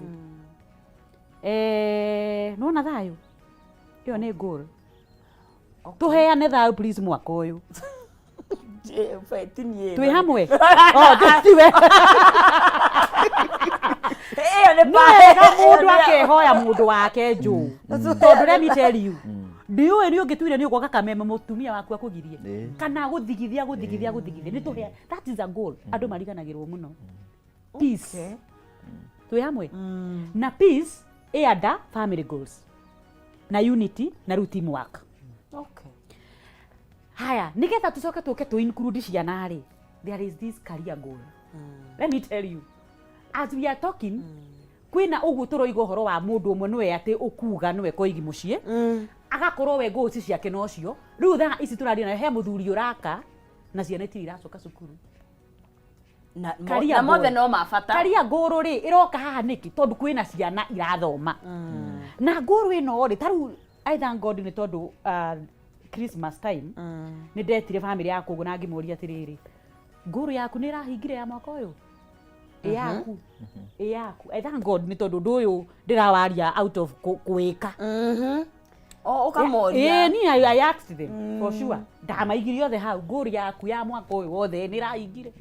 Speaker 3: nona thayo iyo ni goal tuheane thayo please mwaka uyu twi hamwe tiwe
Speaker 1: iyo ni
Speaker 3: mundu akehoya mundu wake njuu tondu let me tell you ndiwe ni ungitwire ni ugoka Kameme mutumia waku akugirie kana guthigithia ni tuhea that is a goal andu mariganagirwo muno peace twi hamwe na peace ada family goals na unity na teamwork
Speaker 1: okay
Speaker 3: haya nigetha tucoke tuke tu include ciana ri there is this career goal let me tell you as we are talking kwina ugu turoiga horo wa mundu umwe niwe ati ukuga niwe koigi mucie agakorwo we goals ciake no cio riu tha ici turaria na he muthuri uraka na ciana itiri iracoka cukuru
Speaker 1: na mothe no mabata
Speaker 3: karia nguru ri iroka haha niki tondu kwina ciana irathoma na nguru ino ri taru I thank God ni tondu Christmas time ni ndetire family yaku ugu na ngimuria atiriri nguru yaku ni irahingire ya mwaka uyu yaku I thank God ni tondu nduyu ndirawaria out of kuika
Speaker 1: ukamoria
Speaker 3: ni I asked them for sure ndamaigirio the hau nguru yaku ya mwaka uyu wothe ni irahingire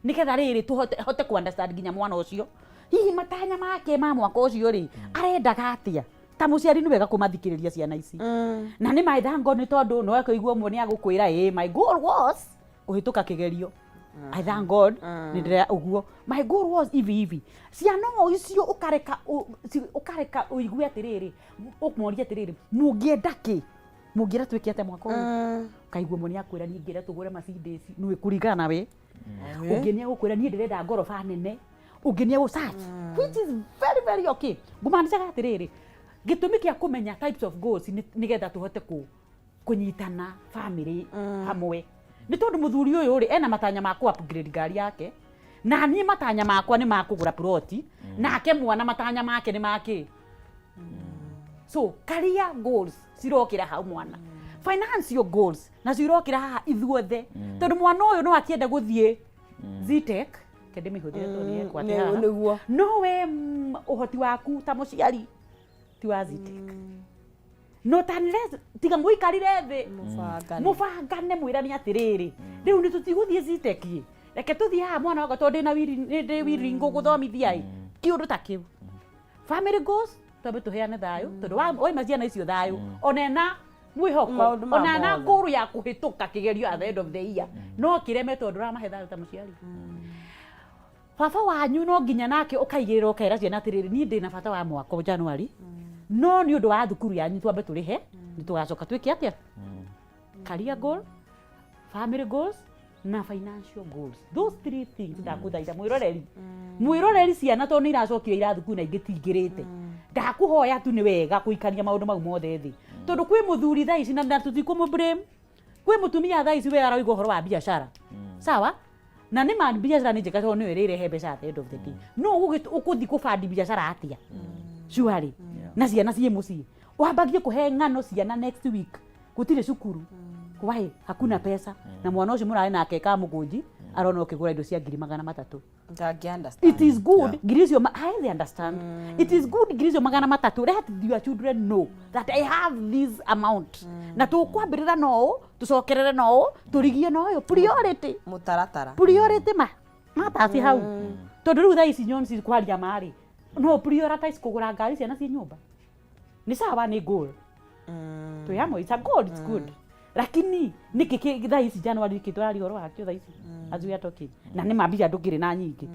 Speaker 3: niketha riri tuhote ku understand ginya mwana ucio hihi matanya make ma mwaka ucio ri arendaga atia ta muciari ni wega kumathikiriria ciana ici na ni my thank God ni tondu no ekuigua mwe ni agukwira my goal was uhituka kigerio I thank God ni ndira uguo my goal was hivi ciana icio ukareka uigue atiriri ukmoria atiriri mungienda ki mungira twikete mwaka uyu kaigua mwe ni akwira ni ngira tugure Mercedes ni kurigana we ungenia gukwira ni ndirenda ngorofa nene ungenia go search which is very very okay ngumaanisha atiriri gitumi kia kumenya types of goals nigetha tuhote kunyitana family hamwe ni tondu muthuri uyu ri ena matanya ma ku upgrade gari yake na ni matanya makwa ni makugura ploti nake mwana matanya make ni make So career goals cirokira hau mwana. Financial goals na cirokira haha ithuothe. Tondu mwana uyu no akienda guthie Zitech kende mihuthire toni kwate haha. No we uhoti waku ta muciari ti wa Zitech. No tanire tiga muikarire thi mubangane mwirani atiriri riu ni tutiguthie Zitech reke tuthie haha mwana wako tondu na wiri nguguthomithia kiundu ta kiu. Family goals twabe tuheane thayo tondu wa maciana icio thayo onena mwihoko onana nguru ya kuhituka kigerio at the end of the year no kireme tondu ramahe thayo ta muciari. Baba wanyu no nginya nake ukaigirira ukaira ciana atiriri ni ndina bata wa mwaka January no ni undu wa thukuru yanyu twambe turihe ni tugacoka twike atia. Career goal, family goals na financial goals, those three things ndakuthaitha mwiroreri ciana tondu ni iracokio ira thukuru na ingitingirite ndakuhoya tu ni wega kuikania maundu mau mothe thi tondu kwi muthuri tha ici na tutikumu blame kwi mutumia tha ici we araigwa horo wa biashara sawa na ni man biashara ni njega tondu ni wererehe mbeca at the end of the day no ukuthi kubandi biashara atia shuari na ciana cie mucii wambagie kuhe ng'ano ciana next week gutire cukuru why hakuna pesa na mwana ucio murari nake ka mugunji arona ukigura indo cia 300,000
Speaker 1: ndagi understand.
Speaker 3: It is good girizio I understand it is good girizio 300 let your children know that I have this amount na tukwambirira no tucokerere no turigie no yo priority
Speaker 1: mutaratara
Speaker 3: priority matasi hau tondu riu tha ici nyonsi kwaria mari no prioritize kugura ngari ciana cia nyumba ni sawa ni goal tuyamo it's a goal it's good lakini niki tha ici January kitwari horo hakio tha ici as we are talking na ni mambia ndukire na nyingi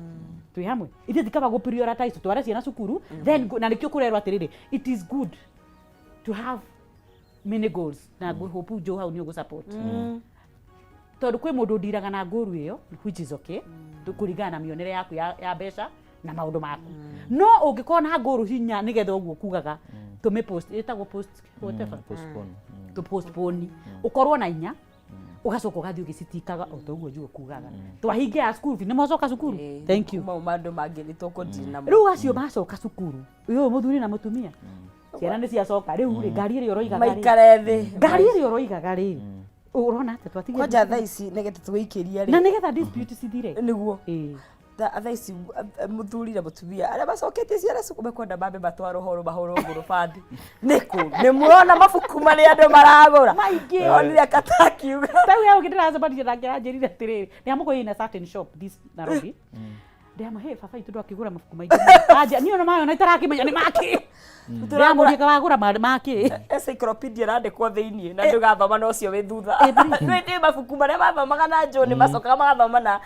Speaker 3: twi hamwe ithe thikaba go prioritize tware ciana cukuru then na nikio kurerwa atiriri it is good to have many goals na hope jo how ni go support tondu kwi mundu ndiraga na nguru iyo which is okay tukuringana na mionere yaku ya mbeca na maundu maku no ungikona na nguru hinya nigetha uguo kugaga tume post etagwo post whatever to postpone ukorwo na inya ugacoka ugathi ugicitikaga otoguo juo kugaga twahinge ya school fee nimocoka cukuru thank you
Speaker 1: maundu mangi ni tukundiri na
Speaker 3: riu acio macoka cukuru uyu muthuri na mutumia ciana ni ciacoka riu ngari iri oroiga
Speaker 1: maikare thi
Speaker 3: ngari iri oroiga ri urona ate twatigia
Speaker 1: kwaja tha ici nigete twikiria ri
Speaker 3: na nigetha dispute cithire
Speaker 1: niguo tha ici muthuri na mutumia aria macoketie ciana cukuru mekwenda mambe matwaro horo mahoro nguru bandi niku ni muona mabuku mari andu maragura maingi onire katakiuga tau yao ngindiracobanire na ngiranjirire atiriri ni amuko ina certain shop this Nairobi ndema he baba itu ndakigura mabuku maingi aja ni ona mayo na itarakimenya ni maki turamuri kawagura maki encyclopedia randikwo thiini na ndugathoma no cio wi thutha ndi mabuku maria mathomaga na John macokaga magathoma na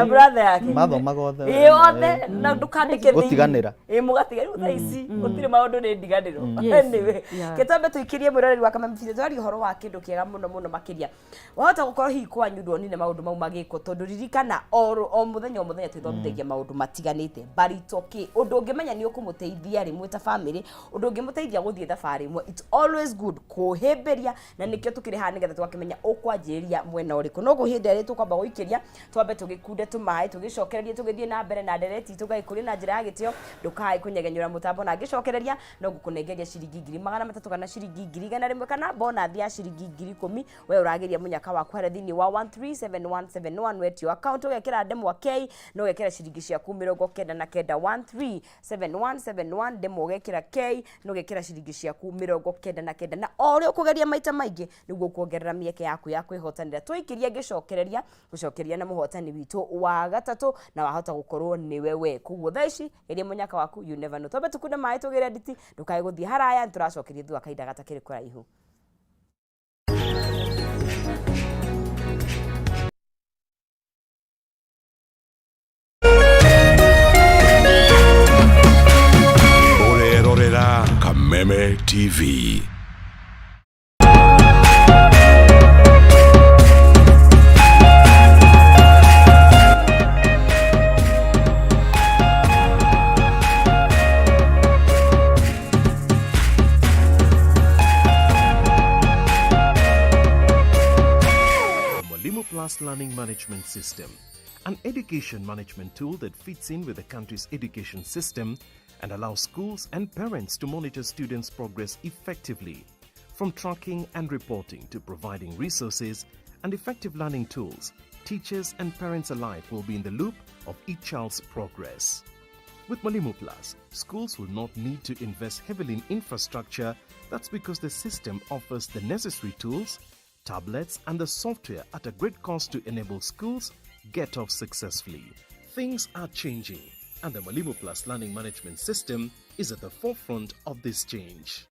Speaker 1: brother yake
Speaker 2: mathomaga othe
Speaker 1: othe na ndukandike thiini gutiganira mugatiga tha ici gutire maundu ni ndiganiro anyway ketambe tuikirie mwiroreri wa Kameme video twari horo wa kindu kiega muno makiria wahota gukorwo hi kwanyu ndonine maundu mau magiko tondu ririkana o muthenya twithomithagia maundu matiganite baritoki undu ungimenya ni ukumuteithia ri mwita family undu ungimuteithia guthie thabari imwe it's always good kuhimberia na nikio tukiri ha nigetha twakimenya ukwanjiria mwena uriku no guhinda ri tukwamba guikiria twambe tugikunde tumai tugicokererie tugithie na mbere na ndereti tugaikuri na njira ya gitio ndukai kunyegenyura mutambo na ngicokereria no gukunengeria ciringi 300 kana ciringi 100 kana bonus ya ciringi 10,000 we urageria munyaka waku hare thini wa 137171 wetio account ugekira demo K no ugekira ciringi ciaku 99717171 demo ugekira K no ugekira ciringi ciaku 99 na ori ukugeria maita maingi niguo kuongerera mieke yaku ya kwihotanira twikiria ngicokereria gucokeria na muhotani witu wa gatatu na wahota gukorwo ni wewe kuguo thaici iria munyaka waku you never know tobe tukunde mai tugire nditi ndukai guthii haraya turacokeria thua kaida gatakiri kuraihu.
Speaker 4: Kameme TV.
Speaker 5: Mwalimu Plus Learning Management System, an education management tool that fits in with the country's education system and allow schools and parents to monitor students' progress effectively. From tracking and reporting to providing resources and effective learning tools, teachers and parents alike will be in the loop of each child's progress. With Mwalimu Plus, schools will not need to invest heavily in infrastructure. That's because the system offers the necessary tools, tablets, and the software at a great cost to enable schools get off successfully. Things are changing, and the Mwalimu Plus learning management system is at the forefront of this change.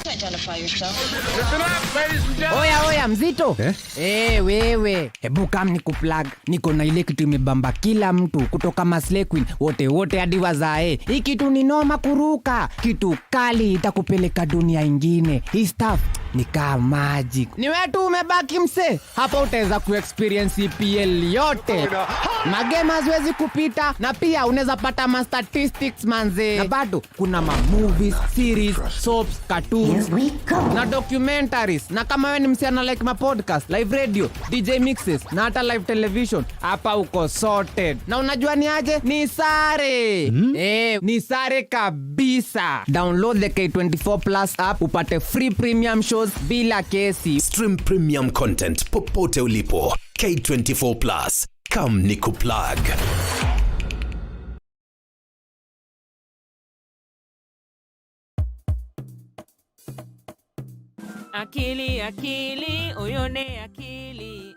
Speaker 6: Identify yourself. Oya mzito. Wewe, hebu kam nikuplug. Niko na ile kitu imebamba kila mtu kutoka Maslay Queen wote hadi wazae. Hii kitu ni noma kuruka. Kitu kali itakupeleka dunia ingine. Hii stuff ni kama magic. Ni wewe tu umebaki mse. Hapa utaweza kuexperience EPL yote. Magame haziwezi kupita na pia unaweza pata ma statistics manze. Na bado kuna ma movies, series, soaps, cartoons na documentaries. Na kama wewe ni msichana like ma podcast, live radio, DJ mixes na hata live television, hapa uko sorted. Na unajua ni aje? Ni sare. Ni sare kabisa. Download the K24 Plus app upate free premium shows bila kesi.
Speaker 7: Stream premium content popote ulipo. K24 Plus. Come nikuplug.
Speaker 8: Akili, uyone akili,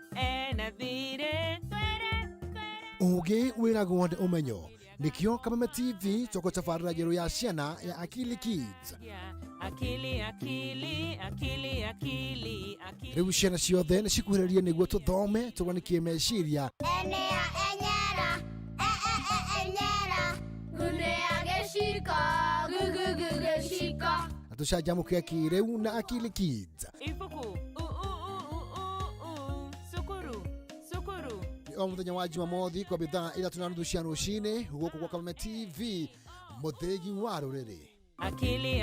Speaker 8: na thire,
Speaker 9: Uge wĩragwo nĩ ũmenyo. Nĩkĩo Kameme TV tũko tabarĩra njerũ ya ciana ya Akili Kids.
Speaker 8: Akili.
Speaker 9: Rĩu ciana ciothe nĩ cikuhĩrĩrie nĩguo tũthome tũganikie meciria.
Speaker 10: Enyera. Gunea geshika.
Speaker 9: Na tũcanjamũke kĩrĩu na Akili Kids.
Speaker 8: Ifuku. Sukuru.
Speaker 9: O mũthenya wa Jumamothi kwa bidhaa ila tunarudi cia rũcinĩ gũkũ kwa Kameme TV mũthegi wa rũrĩrĩ.
Speaker 8: Akili.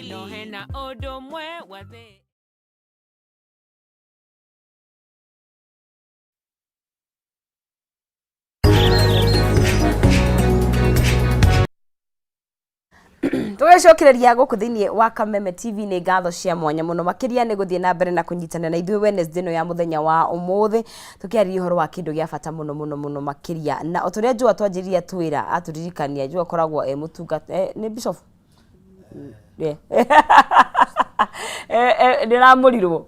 Speaker 8: No hena ũndũ mwe wa thĩ.
Speaker 1: Tugecokereria guku thiini wa Kameme TV ni ngatho cia mwanya muno makiria ni guthie na mbere na kunyitana na ithuĩ Wednesday no ya muthenya wa umuthi tukiaria uhoro wa kindu gia bata muno makiria na oturia njua twanjiria twira aturirikania njua koragwo mutunga ni bishop ndiramurirwo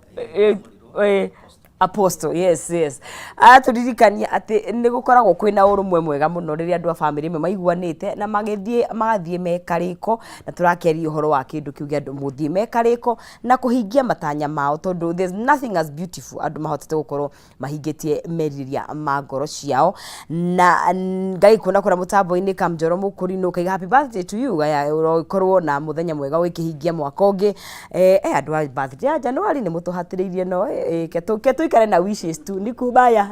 Speaker 1: Apostle, yes. Aturirikania ati ni gukoragwo kwina urumwe mwega muno riria andu a family me maiguanite na magathie mekariko na turakeria uhoro wa kindu kiugia andu muthie mekariko na kuhingia matanya mao tondu there's nothing as beautiful andu mahotete gukorwo mahingitie meriria ma ngoro ciao na ngai kuna mutambo-ini Kamjoro mukuri no kaiga happy birthday to you ya urokorwo na muthenya mwega wikihingia mwaka ungi andu a birthday ya January ni mutuhatiriirie no ikare na wishes tu nikubaya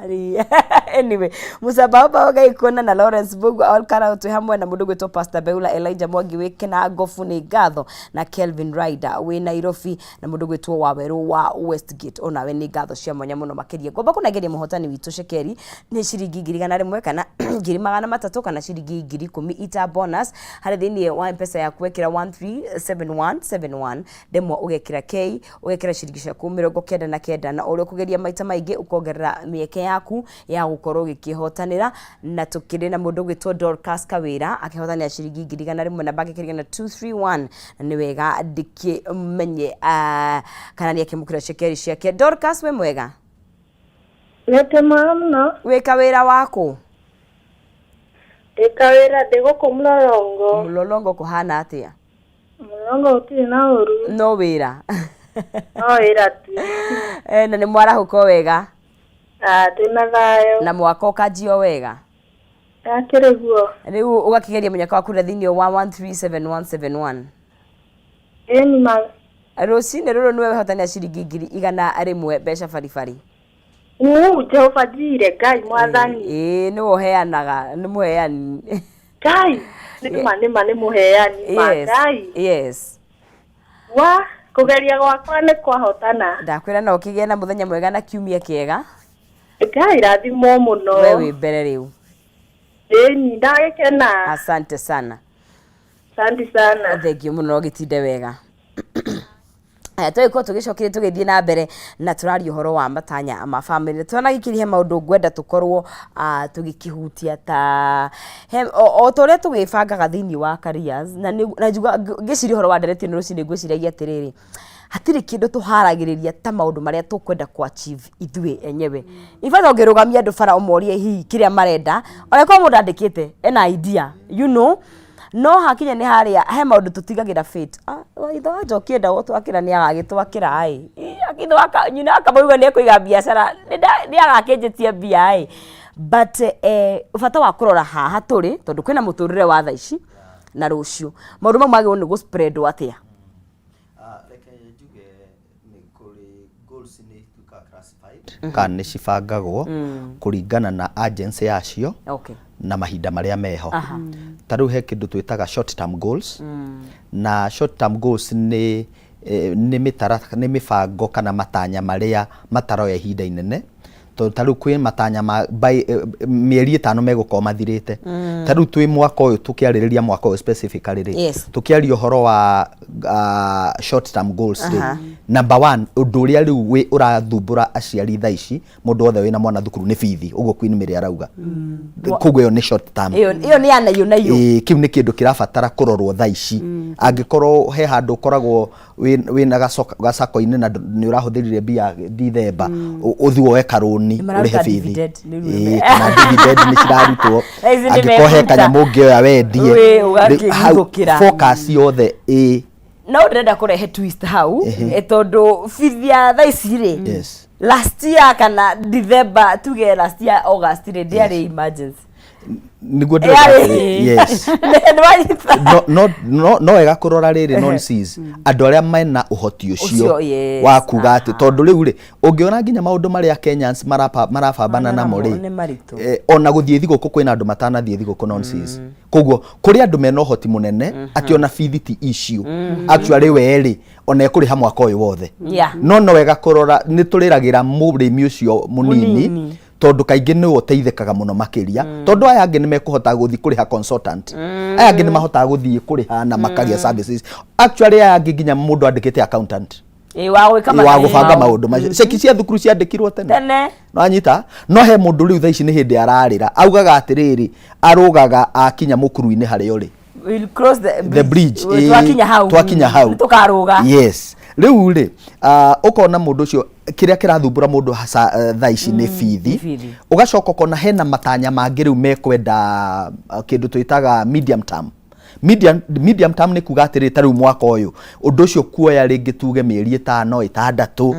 Speaker 1: anyway musababa gaikona na Lawrence Bugu all kara tu hamwe na mudogo to Pastor Beula Elijah Mwangi weke na gofu ni gatho na Kelvin Rider we Nairobi na mudogo to Waweru wa Westgate ona we ni gatho cia mwanya muno makiria ngomba kuna geria muhotani witu Shekeri ni ciringi 1,100 kana 300 kana ciringi 10,000 ita bonus hari thini wa mpesa ya kuwekera 137171 demo ugekira K ugekira ciringi cia 199 na uri kugeria maita maingi ukongerera mieke yaku ya gukorwo gikihotanira na tukiri na mundu gwitwo Dorcas Kawira akihotanira ciringi 100 na bagi kirigana 231 na ni wega ndiki menye kana ni akimukira Shekeri ciake Dorcas we mwega
Speaker 11: Nete mamna
Speaker 1: we Kawira wako
Speaker 11: Kawira ndiguku Mlolongo
Speaker 1: kuhana atia
Speaker 11: Mlolongo uti na uru
Speaker 1: no wira
Speaker 11: no wira tu
Speaker 1: na ni mwarahuko wega
Speaker 11: tuna thayo
Speaker 1: na mwaka ukajio wega
Speaker 11: akireguo
Speaker 1: riu ugakigeria munyaka waku thini wa 137171
Speaker 11: ni ma
Speaker 1: Rosine roro niwe hotania ciringi 100 mbeca baribari
Speaker 11: Jehova jire Ngai mwathani
Speaker 1: ni uheanaga ni muheani
Speaker 11: Ngai ni muheani
Speaker 1: Ngai yes
Speaker 11: wa kugeria gwakwa nĩ kwahotana.
Speaker 1: Ndakwĩra no kĩgĩe na mũthenya mwega na kiumia kĩega.
Speaker 11: Ngai rathimwo mũno.
Speaker 1: We wĩ mbere rĩu.
Speaker 11: Ni ndagĩkena.
Speaker 1: Asante sana.
Speaker 11: Asante sana.
Speaker 1: Thengiũ mũno gĩtinde wega. Tũgĩkorwo tũgĩcokire tũgĩthiĩ na mbere na tũraria ũhoro wa matanya ma family. Twana gĩkirihe maũndũ ngwenda tũkorwo tũgĩkĩhutia ta o tũrĩa tũgĩbangaga thĩinĩ wa careers na njuga ngĩciria ũhoro wa nderetio nĩ rũcinĩ ngwĩciragia atĩrĩrĩ, hatirĩ kĩndũ tũharagĩrĩria ta maũndũ marĩa tũkwenda ku achieve ithuĩ enyewe. Ifata ũngĩrũgamia andũ bara ũmorie hihi kĩrĩa marenda, ona kwa mũndũ andĩkĩte ena idea, you know, no hakinya nĩ harĩa he maũndũ tũtigagĩra fate. Ithe wa Njoki enda gũtwakĩra nĩ agagĩtwakĩra akitho nyina akamauga nĩ ekũiga biacara nĩ agakĩnjĩtia mbia but bata wa kũrora haha tũrĩ tondũ kwĩna mũtũrĩre wa thaa ici na rũciũ maũndũ mau magĩrĩirwo nĩ gũ-spread atĩa.
Speaker 2: Kana nĩ cibangagwo kũringana na agency yacio na mahinda marĩa meho. Ta rĩu he kĩndũ twĩtaga short term goals, na short term goals nĩ mĩbango kana matanya marĩa mataroya ihinda inene. Ta rĩu kwĩ matanya mĩeri 5 megũkorwo mathirĩte. Ta rĩu twĩ mwaka ũyũ tũkĩarĩrĩria mwaka ũyũ specifically tũkĩaria ũhoro wa short term goals number 1 ũndũ ũrĩa rĩu ũrathumbũra aciari thaa ici mũndũ wothe wĩna mwana thukuru nĩ bithi ũguo Queen Mary arauga. Koguo ĩyo nĩ short term.
Speaker 1: Ĩyo nĩ anayo nayo.
Speaker 2: Kĩu nĩ kĩndũ kĩrabatara kũrorwo thaa ici. Angĩkorwo he handũ ũkoragwo wĩna gacako-inĩ na nĩ ũrahũthĩrire mbia Dithemba ũthiĩ woe karũni ũrĩhe bithi. Kana dividend nĩ cirarutwo. Angĩkorwo he kanyamũ ũngĩoya wendie focus yothe
Speaker 1: no ndĩrenda kũrehe twist hau tondũ bithi ya thaa ici rĩ last year kana December tuge last year August rĩ ndĩarĩ emergency
Speaker 2: niguo yes no wega kũrora rĩrĩ non-seas andũ arĩa mena ũhoti ũcio wa kuga atĩ tondũ rĩu rĩ ũngĩona nginya maũndũ marĩa Kenyans marabambana namo rĩ ona gũthiĩ thigũkũ kwĩna andũ matanathiĩ thigũkũ non-seas. Koguo kũrĩ andũ mena ũhoti mũnene atĩ ona bithi ti issue actually we rĩ ona ekũrĩha mwaka ũyũ wothe. No wega kũrora nĩ tũrĩragĩra mũrĩmi ũcio mũnini tondũ kaingĩ nĩ ũteithĩkaga mũno makĩria tondũ aya angĩ nĩ mekũhota gũthiĩ kũrĩha consultant, aya angĩ nĩ mahotaga gũthiĩ kũrĩha na makagĩa services. Actually aya angĩ nginya mũndũ andĩkĩte accountant wa gũbanga maũndũ macio. Ceki cia thukuru ciandĩkirwo tene no anyita no he mũndũ rĩu thaa ici nĩ hĩndĩ ararĩra augaga atĩrĩrĩ arũgaga akinya mũkuru-inĩ harĩa ũrĩ
Speaker 1: cross the bridge
Speaker 2: twakinya hau
Speaker 1: tukaruga.
Speaker 2: Yes rĩu rĩ ũkona mũndũ ũcio kĩrĩa kĩrathumbũra mũndũ thaa ici nĩ bithi ũgacoka ũkona hena matanya mangĩ rĩu mekwenda kĩndũ twĩtaga medium term. Medium term nĩ kuga atĩrĩ ta rĩu mwaka ũyũ ũndũ ũcio kuoya rĩngĩ tuge mĩeri 5-6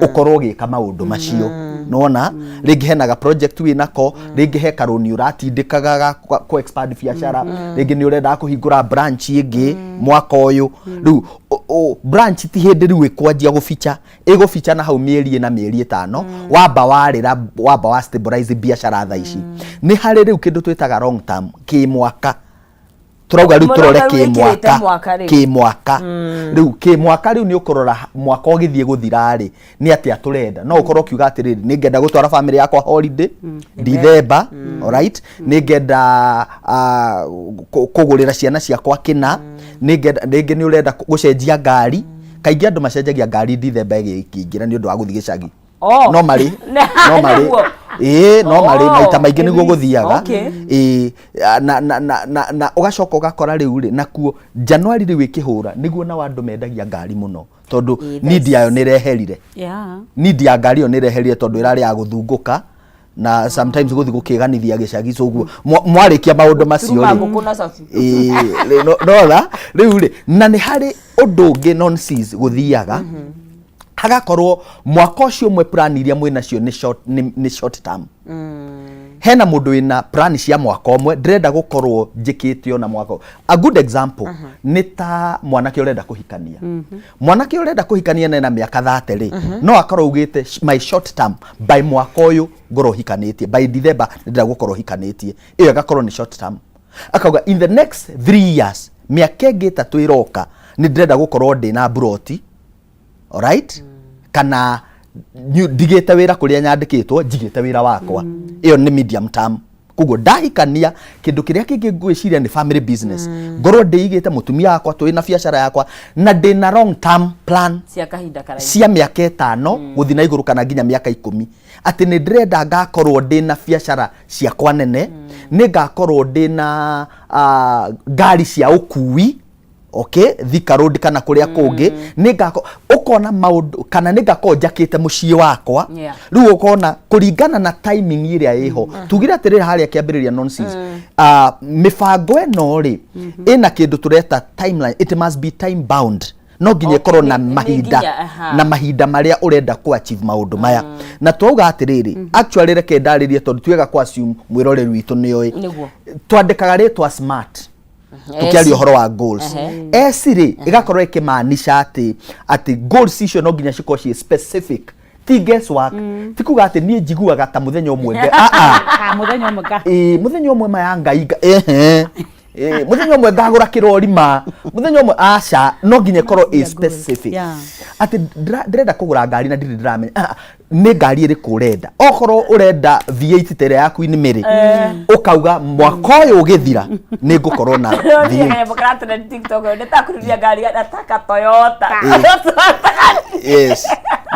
Speaker 2: ũkorwo ũgĩka maũndũ macio nona rĩngĩ henaga project wĩnako rĩngĩ he karũni ũratindĩkaga ku expand biacara rĩngĩ nĩ ũrenda kũhingũra branch ĩngĩ mwaka ũyũ rĩu branch ti hĩndĩ rĩu ĩkwanjia gũficha na hau mĩeri na mĩeri 5 wamba warĩra wamba wa stabilize biacara thaa ici nĩ harĩ rĩu kĩndũ twĩtaga long term kĩmwaka turauga rĩu turore kĩmwaka rĩu kĩmwaka rĩu nĩ ũkorora mwaka ũgĩthiĩ gũthira rĩ nĩ atĩa tũrenda no ũkorwo kiuga atĩrĩ nĩ ngenda gũtwara family yakwa holiday December alright nĩ ngenda kũgũrĩra ciana ciakwa kĩna nĩ ũrenda gũcenjia ngari kaingĩ andũ macenjagia ngari December ĩgĩkĩingĩra nĩ ũndũ wa gũthiĩ gĩcagi no marĩ no marĩ maita maingĩ nĩguo gũthiaga na ũgacoka ũgakora rĩu rĩ nakuo January rĩu ĩkĩhũra nĩguo na andũ mendagia ngari mũno tondũ need yayo nĩ reherire need ya ngari yo nĩ reherire tondũ ĩrarĩ ya gũthungũka na sometimes gũthiĩ gũkĩganithia gĩcagi so ũguo mwarĩkia maũndũ macio rĩ rĩu rĩ na nĩ harĩ ũndũ ũngĩ non-seas gũthiaga hagakorwo mwaka ũcio ũmwe plan iria mwĩ nacio nĩ short term. Hena mũndũ wĩna plan cia mwaka ũmwe ndĩrenda gũkorwo njĩkĩte ona mwaka. A good example nĩ ta mwanake ũrenda kũhikania. Mwanake ũrenda kũhikania na mĩaka 30 rĩ no akorwo ugĩte my short term by mwaka ũyũ ngorwo hikanĩtie by December ndĩrenda gũkorwo hikanĩtie ĩyo ĩgakorwo nĩ short term. Akauga in the next 3 years mĩaka ĩngĩ 3 ĩroka nĩ ndĩrenda gũkorwo ndĩ na broti alright kana ndigite wira kuria nyandikitwo njigite wira wakwa iyo ni medium term kugo ndahikania kindu kiria kingi ngwiciria ni family business ngorwo ndigite mutumia wakwa twina biacara yakwa na ndina long term plan
Speaker 1: cia kahinda karaihu
Speaker 2: cia miaka 5 guthi na iguru kana nginya miaka 10 ati ni ndirenda ngakorwo ndina biacara ciakwa nene ni ngakorwo ndina ngari cia ukui okay Thika Road kana kuria kungi ningako ukona maundu kana ningako njakite mucii wakwa riu ukona kuringana na timing iria iho tugira atirira haria kiambiriria nonsense mifango eno ri ina kindu tureta timeline, it must be time bound no nginya ikorwo na mahinda maria urenda ku achieve maundu maya na twauga atiriri actually reke ndaririe tondu twega ku assume mwirore rwitu nioi twandikaga ritwa smart tukiaria uhoro wa goals esiri igakorwo ikimaanisha ati goals icio no nginya cikorwo ci specific ti guesswork ti kuga ati nie njiguaga ta muthenya umwe muthenya umwe maya ngai muthenya umwe ngagura kirorima muthenya umwe aca no nginya ikorwo specific ati ndirenda kugura ngari na ndiri ndiramenya ni ngari iri kurenda okorwo urenda V8 tere yaku ni miri ukauga mwaka uyu ugithira ni ngukorwo na V8
Speaker 1: mokrate na TikTok ndetakurudia ngari nataka Toyota
Speaker 2: yes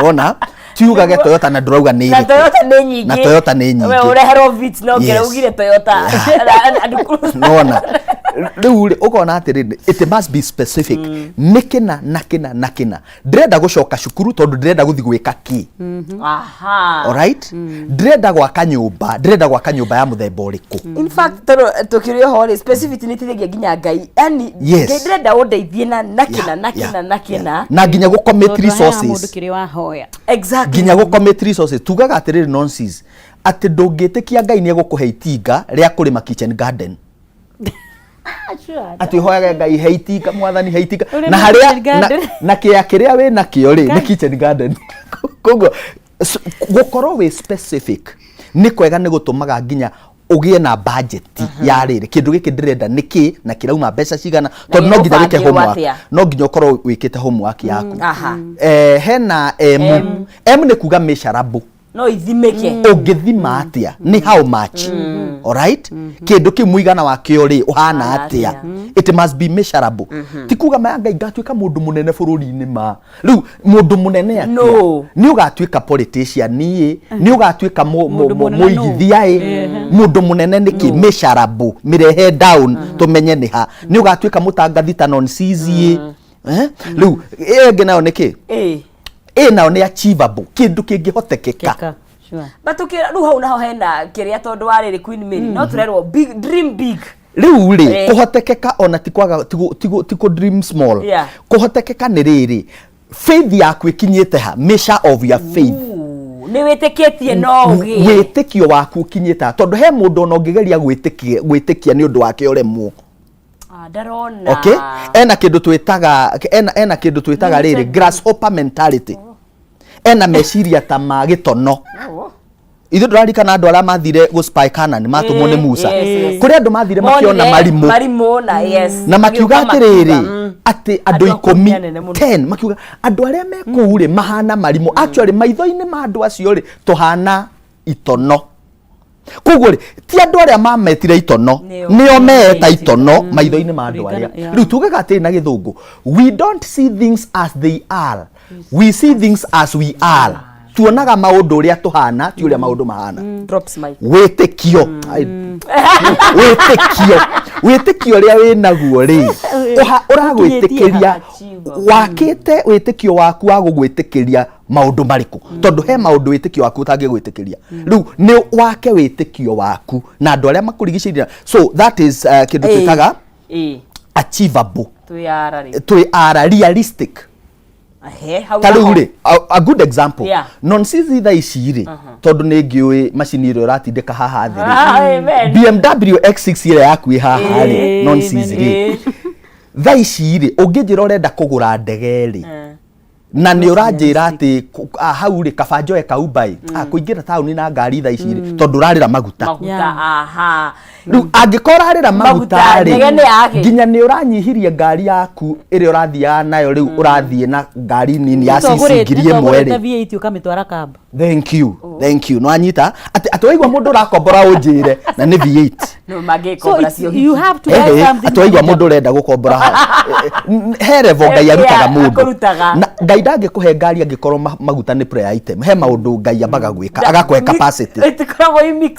Speaker 2: ona tiugage Toyota na ndurauga ni
Speaker 1: na Toyota ni nyingi
Speaker 2: na Toyota ni nyingi
Speaker 1: we urehero Vitz no ngere ugire Toyota
Speaker 2: nona riu ukona atiriri it must be specific nikina nakina ndirenda gucoka cukuru tondu ndirenda guthi gwika ki alright ndirenda gwaka nyumba ya muthemba uriku
Speaker 1: in fact tukirio hore specific ni tithigia nginya ngai yani ndirenda undeithie na nakina
Speaker 2: na nginya gu commit resources
Speaker 3: mundu kiri wa hoya
Speaker 1: exactly
Speaker 2: nginya gu commit resources tugaga atiriri nonsense ati ndungitikia ngai ni egukuhe itinga ria kurima kitchen garden ati hoyaga ngai heitika mwathani heitika na haria na kia kiria we na kio ri ni kitchen garden kogo gukorwo we specific ni kwega ni gutumaga nginya ugie na budget ya riri kindu giki ndirenda niki na kirauma mbeca cigana tondu no nginya wike homework no nginya ukorwo wikite homework yaku hena m ni kuga measurable
Speaker 1: no ithimeke
Speaker 2: ungithima atia ni how much alright kindu kimuigana wa kio ri uhana atia it must be measurable tikuga maya ngai ngatuika mundu munene bururi-ini ma riu mundu munene atia ni ugatuika politician ni ugatuika muigithia mundu munene niki measurable mirehe down tumenye ni ha ni ugatuika mutangathi ta non CZ riu nayo niki nao ni achievable kindu kingihotekeka
Speaker 1: batukira ru hau naho hena kiria tondu wariri Queen Mary no turerwo big dream big
Speaker 2: riu ri kuhotekeka ona tikwaga tiko dream small kuhotekeka ni riri faith yaku ikinyite ha measure of your faith
Speaker 1: ni witikitie no ugi
Speaker 2: witikio waku ukinyite tondu he mundu ona ungigeria gwitikia ni undu wake uremwo
Speaker 1: ndarona
Speaker 2: okay ena kindu twitaga riri grasshopper mentality ena meciria ta magitono ithu ndurarikana andu aria mathire go spy Canaan matumwo ni Musa kuri andu mathire makiona marimu na makiuga atiriri ati andu 10 makiuga andu aria meku ri mahana marimu actually maitho-ini ma andu acio ri tuhana itono koguo ri ti andu aria mametire itono nio meeta itono maitho-ini ma andu aria riu tugaga atiri na githungu we don't see things as they are we see things as we are tuonaga maundu uria tuhana ti uria maundu mahana
Speaker 1: drops mic
Speaker 2: witikio witikio ria winaguo ri uragwitikiria wakite witikio waku wa gugwitikiria maundu mariku tondu he maundu witikio waku utangigwitikiria riu ni wake witikio waku na andu aria makurigicirira so that is kindu twitaga achievable twi ara realistic Taruri, a good example. Non-CZ tha ici ri tondu ni ngiui macini iro ratindika haha thiri BMW X6 ira yaku haha ri non-CZ ri tha ici ri ungijira urenda kugura ndege ri na ni uranjira ati hau ri kabanjoe kaubai kuingira tauni na ngari tha ici ri tondu urarira maguta riu angikora rira maguta
Speaker 1: ndege nĩ yake.
Speaker 2: nginya nĩ ũranyihirie ngari yaku ĩrĩa ũrathiaga nayo rĩu ũrathiĩ na ngari nini ya cc ngiri ĩmwe rĩ
Speaker 3: V8 ukamitwara kamba.
Speaker 2: thank you no anyita ati waigua mũndũ ũrakombora ũnjĩre na nĩ V8
Speaker 1: no magĩkombora cio
Speaker 3: you have to have something.
Speaker 2: ati waigua mũndũ ũrenda gũkombora he level Ngai arutaga mũndũ na Ngai ndangĩkũhe ngari angĩkorwo maguta nĩ prayer item he maũndũ Ngai ambaga gwĩka agakũhe capacity
Speaker 1: ĩtikoragwo i mix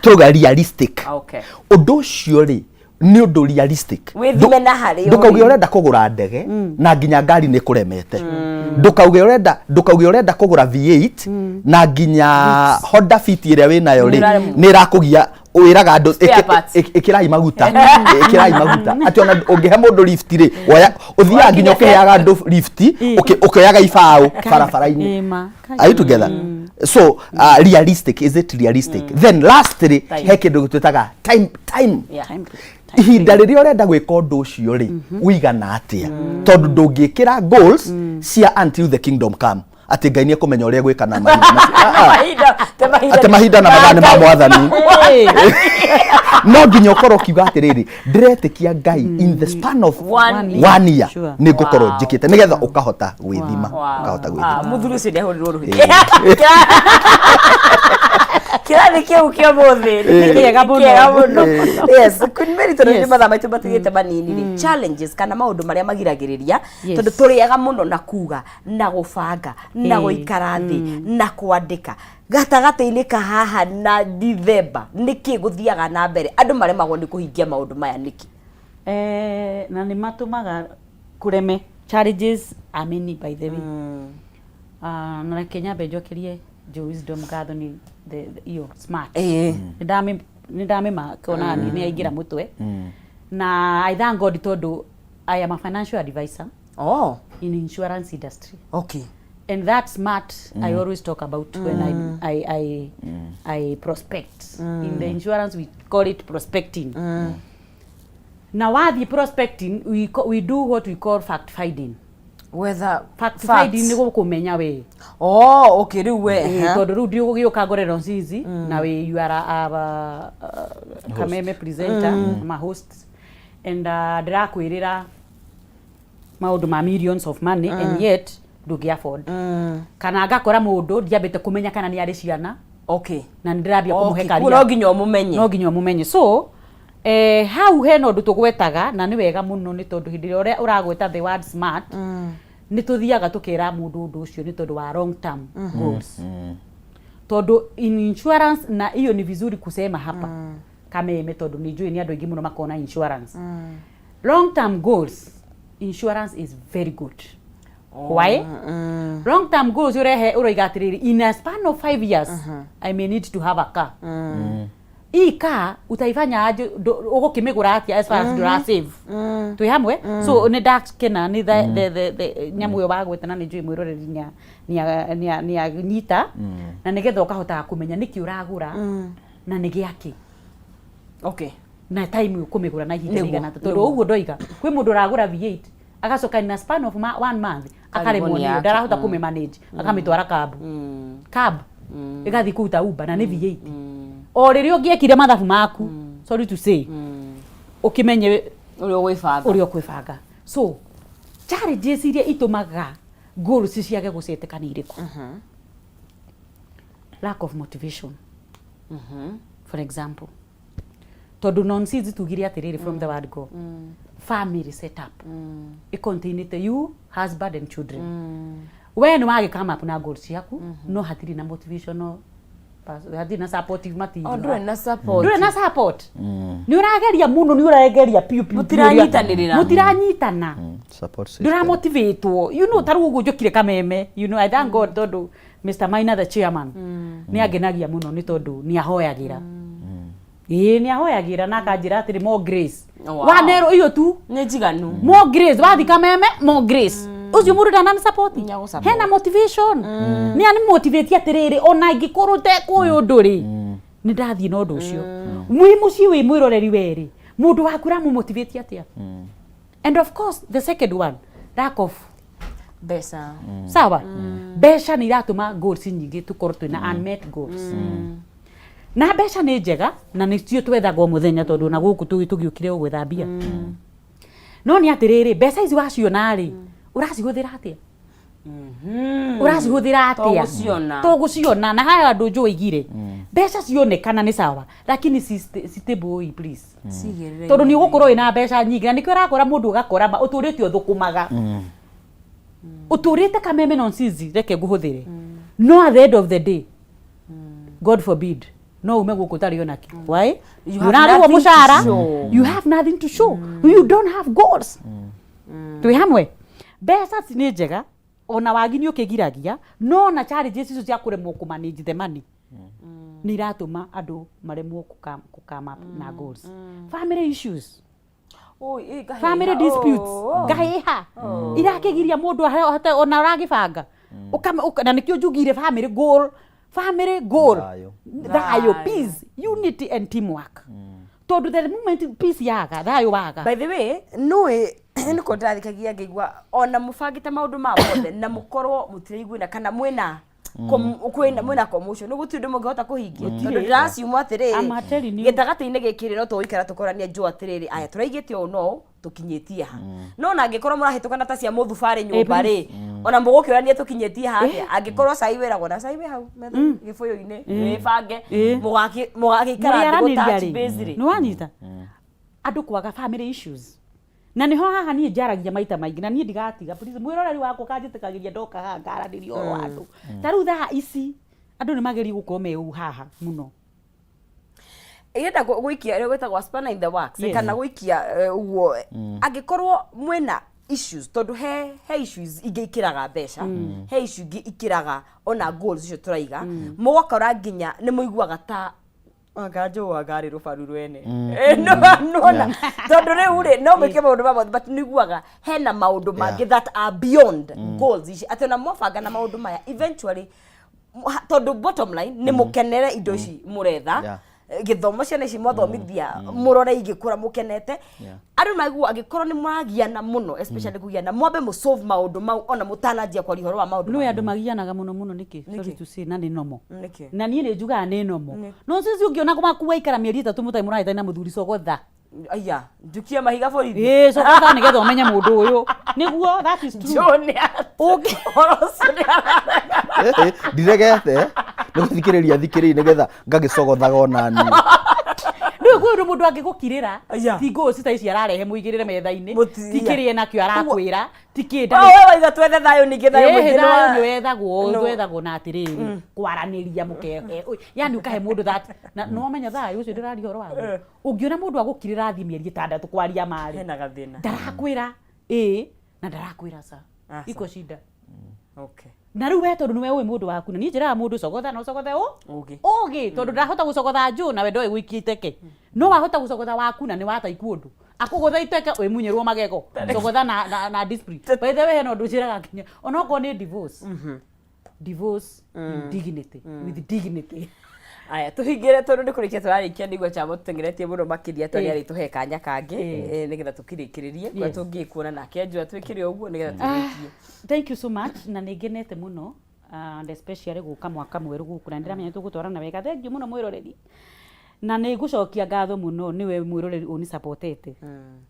Speaker 2: tuga realistic
Speaker 1: okay
Speaker 2: ũndũ ũcio rĩ nĩ ũndũ realistic
Speaker 1: wĩthime na harĩ
Speaker 2: ndũkauge ũrenda kũgũra ndege na nginya ngari nĩ kũremete ndũkauge ũrenda kũgũra V8 na nginya Honda Fit ĩrĩa wĩ nayo rĩ nĩ ĩrakũgia wĩraga andũ ĩkĩrai maguta ati ona ũngĩhe mũndũ lift rĩ ũthiaga nginya ũkĩheaga andũ lift ũkĩoyaga ibaũ barabara-inĩ. Are you together? So realistic, is it realistic? Then lastly he kĩndũ twĩtaga time ihinda rĩrĩa ũrenda gwĩka ũndũ ũcio rĩ ũigana atĩa tondũ ndũngĩkĩra goals cia until the kingdom come ati Ngai nĩ kũmenya ũrĩa gwĩka na mahinda na mathaa nĩ ma Mwathani no nginya ũkorwo ũkiuga atĩrĩrĩ ndĩretĩkia Ngai in the span of one year nĩ ngũkorwo njĩkĩte nĩgetha ũkahota gwĩthima
Speaker 1: mũthuri ũcio nĩ ahũrirwo rũhĩ kirathi kiu kio muthi ni kiega muno. Yes, Queen Mary tondũ nĩ mathaa maitũ matigĩte manini rĩ challenges kana maũndũ marĩa magiragĩrĩria tondũ tũrĩaga mũno na kuga na gũbanga na gũikara thĩ na kwandĩka gatagatĩ-inĩ ka haha na December nĩkĩ gũthiaga na mbere andũ maremagwo nĩ kũhingia maũndũ maya nĩkĩ
Speaker 3: na nĩ matũmaga kũreme challenges ameni by the way na Kenya benjokerie jo wisdom gatho ni iyo smart nindamema kona ni aingira mutwe na I thank God tondu I am a financial advisor in insurance industry.
Speaker 1: Okay.
Speaker 3: And that smart I always talk about when I prospect. In the insurance we call it prospecting. Now while the prospecting we do what we call fact finding.
Speaker 1: Whether
Speaker 3: fact finding ni gukumenya we
Speaker 1: okay riu we
Speaker 3: tondu riu ndio gugioka ngorero nzizi na we you are a Kameme presenter ma host and ndirakwirira maundu ma millions of money and yet ndugi afford kana ngakora mundu ndiambite kumenya kana ni ari ciana na ndirabia kumuhekaria no nginya mumenye so hau he no ndu tugwetaga na ni wega muno ni tondu hindi ria uragweta the word smart ni tuthiaga tukira mundu undu ucio ni tondu wa long term goals tondu in insurance na hiyo ni vizuri kusema hapa Kameme tondu ni njui ni andu aingi muno makona insurance long term goals insurance is very good. Why? Long term goals uroigatiriri in a span of 5 years I may need to have a car. Hii car utaifanya aje ugukimigura atia as far as you are save twi hamwe so ni ndakena ni the nyamu yo bagwetana ni njui mwiroreri ni nyita na nigetha ukahota kumenya niki uragura na nigi yake na time ukumigura na ihinda rigana tondu uguo ndoiga kwi mundu uragura V8 agacoka in a span of 1 month akaremwo ni ndarahota kume manage akamitwara cab igathi kuta Uber na ni V8 o riria ungiekire mathabu maku sorry to say ukimenye urio gwibanga so challenges iria itumaga goals ciage gucetekana iriku lack of motivation for example tondu nonsense tugire atiriri from the word go family setup it contained you husband and children when wage come up na goals yaku no hatiri na motivational hadi na supportive material
Speaker 1: ndure na support
Speaker 3: ni urageria muno ni urageria piu mutiranyitana
Speaker 2: support system
Speaker 3: ndura motivate you know taru ugu njokire Kameme you know I thank God tondu Mr. Maina the chairman ni agenagia muno ni tondu ni ahoyagira ni ahoyagira na kanjira atiri more grace wanero iyo tu
Speaker 1: ni njiganu
Speaker 3: more grace wathi Kameme more grace ucio mundu ndana support hena motivation ni ani motivate atiriri ona ingikorwo te kuyu nduri ni ndathie no ndu ucio mwi muci wi mwiroreri weri mundu wakura mu motivate atia and of course the second one lack of
Speaker 1: besa
Speaker 3: sawa besha ni iratuma goals nyingi tukorwo twina unmet goals na mbeca nĩ njega na nĩcio twethagwo mũthenya tondũ na gũkũ tũgiũkire ũgwĩthambia no nĩ atĩrĩrĩ mbeca ici waciona rĩ ũracihũthĩra atĩa ũracihũthĩra atĩa tũgũciona na haya andũ njũigire mbeca cionekana nĩ sawa lakini citiboi please tondũ nĩ ũgũkorwo ina mbeca nyingĩ na nĩkĩo ũrakora mũndũ ũgakora ũtũrĩte ũthũkũmaga ũtũrĩte kameme nonsense reke ngũhũthĩre no at the end of the day God forbid no ume gũkũ tarĩ onaki why you narĩhwo mũcara you have nothing to show you don't have goals twĩ hamwe mbeca nĩ njega ona wagi nĩ ũkĩgiragia no na challenges icio cia kũremwo kũmanage the money nĩ iratũma andũ maremwo kũkama na goals family issues family disputes gahiha irakĩgiria mũndũ ahote ona ũragĩbanga na nĩkĩo njugire family goal thayo peace unity and teamwork tondũ the moment peace yaga thayo waga
Speaker 1: by the way niko ndathikagia ngĩigua ona mũbangĩte maũndũ ma mothe na mũkorwo mũtiraiguana kana mwĩna mwĩna commotion nĩguo tũndũ mũngĩhota kũhingia tondũ ndĩraciuma atĩrĩrĩ gĩtagatĩ-inĩ gĩkĩ no tũgũikara tũkorania njũ atĩrĩrĩ aya tũraigĩte ũũ no tũkinyĩtie ha no na angĩkorwo mũrahĩtũkana ta cia mũthubarĩ nyũmba rĩ ona mũgũkĩũrania tũkinyĩtie ha angĩkorwo cai wĩragwo na cai wĩ hau gĩbũyũ-inĩ wĩbange mũgagĩikara thĩ touch base rĩ
Speaker 3: nĩwanyita andũ kwaga family issues na niho haha niĩ njaragia maita maingĩ na niĩ ndigatiga please mwĩroreri wakwa kanjĩtĩkagĩria ndoka haha ngaranĩria ũhoro wa andũ ta rĩu thaa ici andũ nĩ mageria gũkorwo me ũũ haha mũno ĩrenda gũikia gwĩtagwo spanner in the works kana gũikia ũguo angĩkorwo mwĩna issues tondũ he issues ingĩ ikĩraga mbeca he issue ingĩ ikĩraga ona goals icio tũraiga mũgakora nginya nĩ mũiguaga ta ngajo ngari rubaru rwene no tondu riu ri no mwike maundu ma but niguaga hena maundu mangĩ that are beyond goals ici ati ona mwabanga na maundu maya eventually tondu bottom line ni mukenere indo ici muretha githomo ciana ici mwathomithia murore igikura mukenete andu maigua agikorwo ni mwagiana muno especially kugiana mwambe mu solve maundu mau ona mutananjia kwa rihoro wa maundu no andu magianaga muno niki sorry to say na ni nomo na nie ni njuga ni nomo no sisi ungiona kuma kuwa ikara mieri 3 mutai murahita na muthuri sogotha aya ndukia mahiga borithi sogotha ni getho menye mundu uyu niguo that is true Jonia okay
Speaker 2: ndiregete no thikiriria ni getha ngagicogothaga onani
Speaker 3: ndio kwa mundu angigukirira ti go cita ici ararehe muigirire metha-ini tikirie nakio arakwira tikenda
Speaker 1: wewe iga twethe thayo ningi thayo
Speaker 3: muigirira ni wethagwo na atiriri kwaraniria mukehe yani ukahe mundu that no menya thayo ucio ndirari horo wagu ungiona mundu agukirira thi mieri 6 kwaria mari
Speaker 1: hena gathina
Speaker 3: ndarakwira na ndarakwira sa iko shida
Speaker 1: okay
Speaker 3: na riu we tondu niwe uĩ mundu waku na niĩ njĩraga mũndũ cogotha no cogothe ũgĩ tondu ndahota gũcogotha njũ nawe ndoĩ gũikia iteke no wahota gũcogotha waku na nĩ wataiku ũndũ akũgũtha iteke wĩmunyĩrwo magego cogotha na discipline by the way hena ũndũ njĩraga nginya ona okorwo nĩ divorce dignity with dignity
Speaker 1: aya tuhingire tondu ni kurikia turarikia niguo chamo tutengeretie muno makiria toni ari tuhe kanya kangi nigetha tukirikiririe kwa tungikuona nake njua twikire uguo nigetha turikie
Speaker 3: thank you so much na ningenete muno and especially guka mwaka mweru guku na ndiramenya tugutwarana wega thank you muno mwiroreri na nĩ ngucokia ngatho muno niwe mwiroreri uni supportete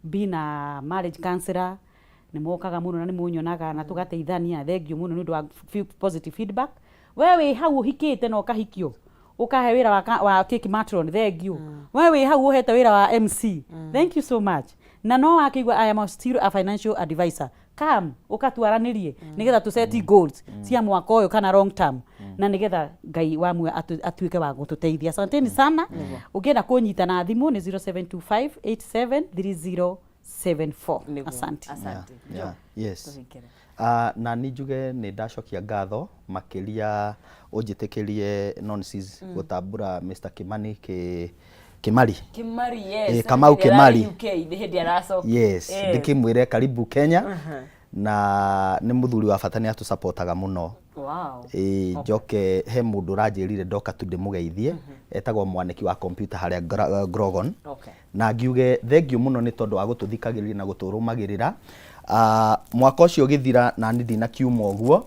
Speaker 3: bina marriage counselor nĩ mokaga muno na nĩ munyonaga na tugateithania thank you muno nĩ ũndũ wa positive feedback wewe hau hikite no kahikio ukahe wira wa cake matron thank you wewe hau uhete wira wa MC thank you so much na no wakigwa I am still a financial advisor come ukatwaranirie nigetha tu set goals cia mwaka uyu kana long term na nigetha ngai wa mwe atuike wa gututeithia asanteni sana ukienda kunyita na thimu ni 0725873074 asante
Speaker 2: yes na ninjuge ni ndacokia ngatho makiria unjitikirie nonsense gutambura Mr Kimari
Speaker 1: yes
Speaker 2: Kamau Kimari
Speaker 1: UK ni hindi aracoka
Speaker 2: yes ndikimwire karibu Kenya na ni muthuri wa bata ni atu supportaga muno
Speaker 1: wow
Speaker 2: njoke he mundu ranjirire ndoka tu ndimugeithie etagwo mwaniki wa computer haria Grogon.
Speaker 1: Okay.
Speaker 2: Na ngiuge thengiũ mũno nĩ tondũ wa gũtũthikagĩrĩria na gũtũrũmagĩrĩra. Mwaka ũcio ũgĩthira na niĩ ndina kiuma ũguo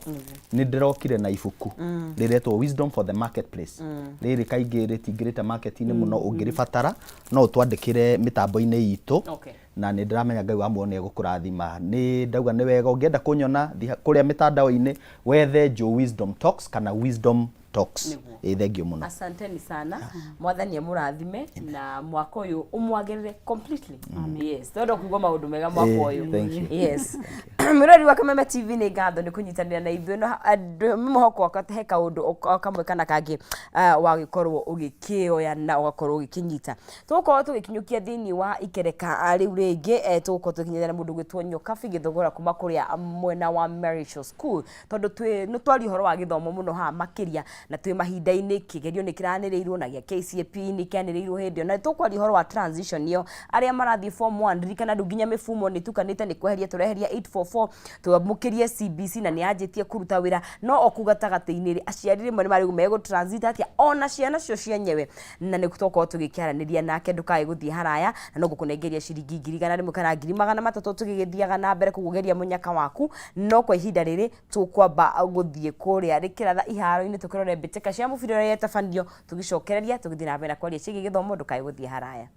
Speaker 2: nĩ ndĩrokire na ibuku rĩretwo Wisdom for the Marketplace. Rĩrĩ kaingĩ rĩtingĩrĩte market-inĩ mũno ũngĩrĩbatara no ũtwandĩkĩre mĩtambo-inĩ itũ. Na nĩ ndĩramenya Ngai wa muoyo nĩ egũkũrathima. Nĩ ndauga nĩ wega ũngĩenda kũnyona kũrĩa mĩtandao-inĩ wethe Joe Wisdom Talks kana Wisdom Talks. Thengiũ mũno.
Speaker 1: Asanteni sana. Mwathani amũrathime na mwaka ũyũ ũmwagĩrĩre completely. Yes. Tondũ kuuga maũndũ mega mwaka ũyũ. Yes. Mwĩrori wa Kameme TV nĩ ngatho nĩ kũnyitanĩra na ithuĩ no mũhoko wakate kaũndũ kamwe kana kangĩ wagĩkorwo ũgĩkĩoya na ũgakorwo ũgĩkĩnyita. Tũgũkorwo tũgĩkinyũkia thĩinĩ wa ikereka rĩu rĩngĩ tũgũkorwo tũkinyĩra na mũndũ gwĩtwo Nyokabi Gĩthogora kuma kũrĩa mwena wa Marisho School tondũ nĩ twari ũhoro wa gĩthomo mũno haha makĩria na twĩ mahinda-inĩ kĩgerio nĩ kĩranĩrĩirwo na gĩa KCPE nĩ kĩanĩrĩirwo hĩndĩ ĩyo na tũkwari ũhoro wa transition ĩyo arĩa marathiĩ form 1 ririkana rĩu nginya mĩfumo nĩ tukanĩte nĩ kweheria tũreheria 844 twamũkĩrie CBC na nĩ yanjĩtie kũruta wĩra no oku gatagatĩ-inĩ aciari rĩmwe nĩ marĩgu megũ transit atĩa ona ciana cio cienyewe na nĩ tũkorwo tũgĩkĩaranĩria nake ndũkae gũthiĩ haraya na no gũkũnengeria ciringi 100 kana 300 tũgĩgĩthiaga na mbere kũgeria mũnyaka waku no kwa ihinda rĩrĩ tũkwamba gũthiĩ kũrĩa rĩkĩratha iharo-inĩ tũkĩrore mbĩtĩka cia mũbira ũrĩa yetabanio tũgĩcokereria tũgĩthiĩ na mbere kwaria ciĩgiĩ gĩthomo ndũkae gũthiĩ haraya.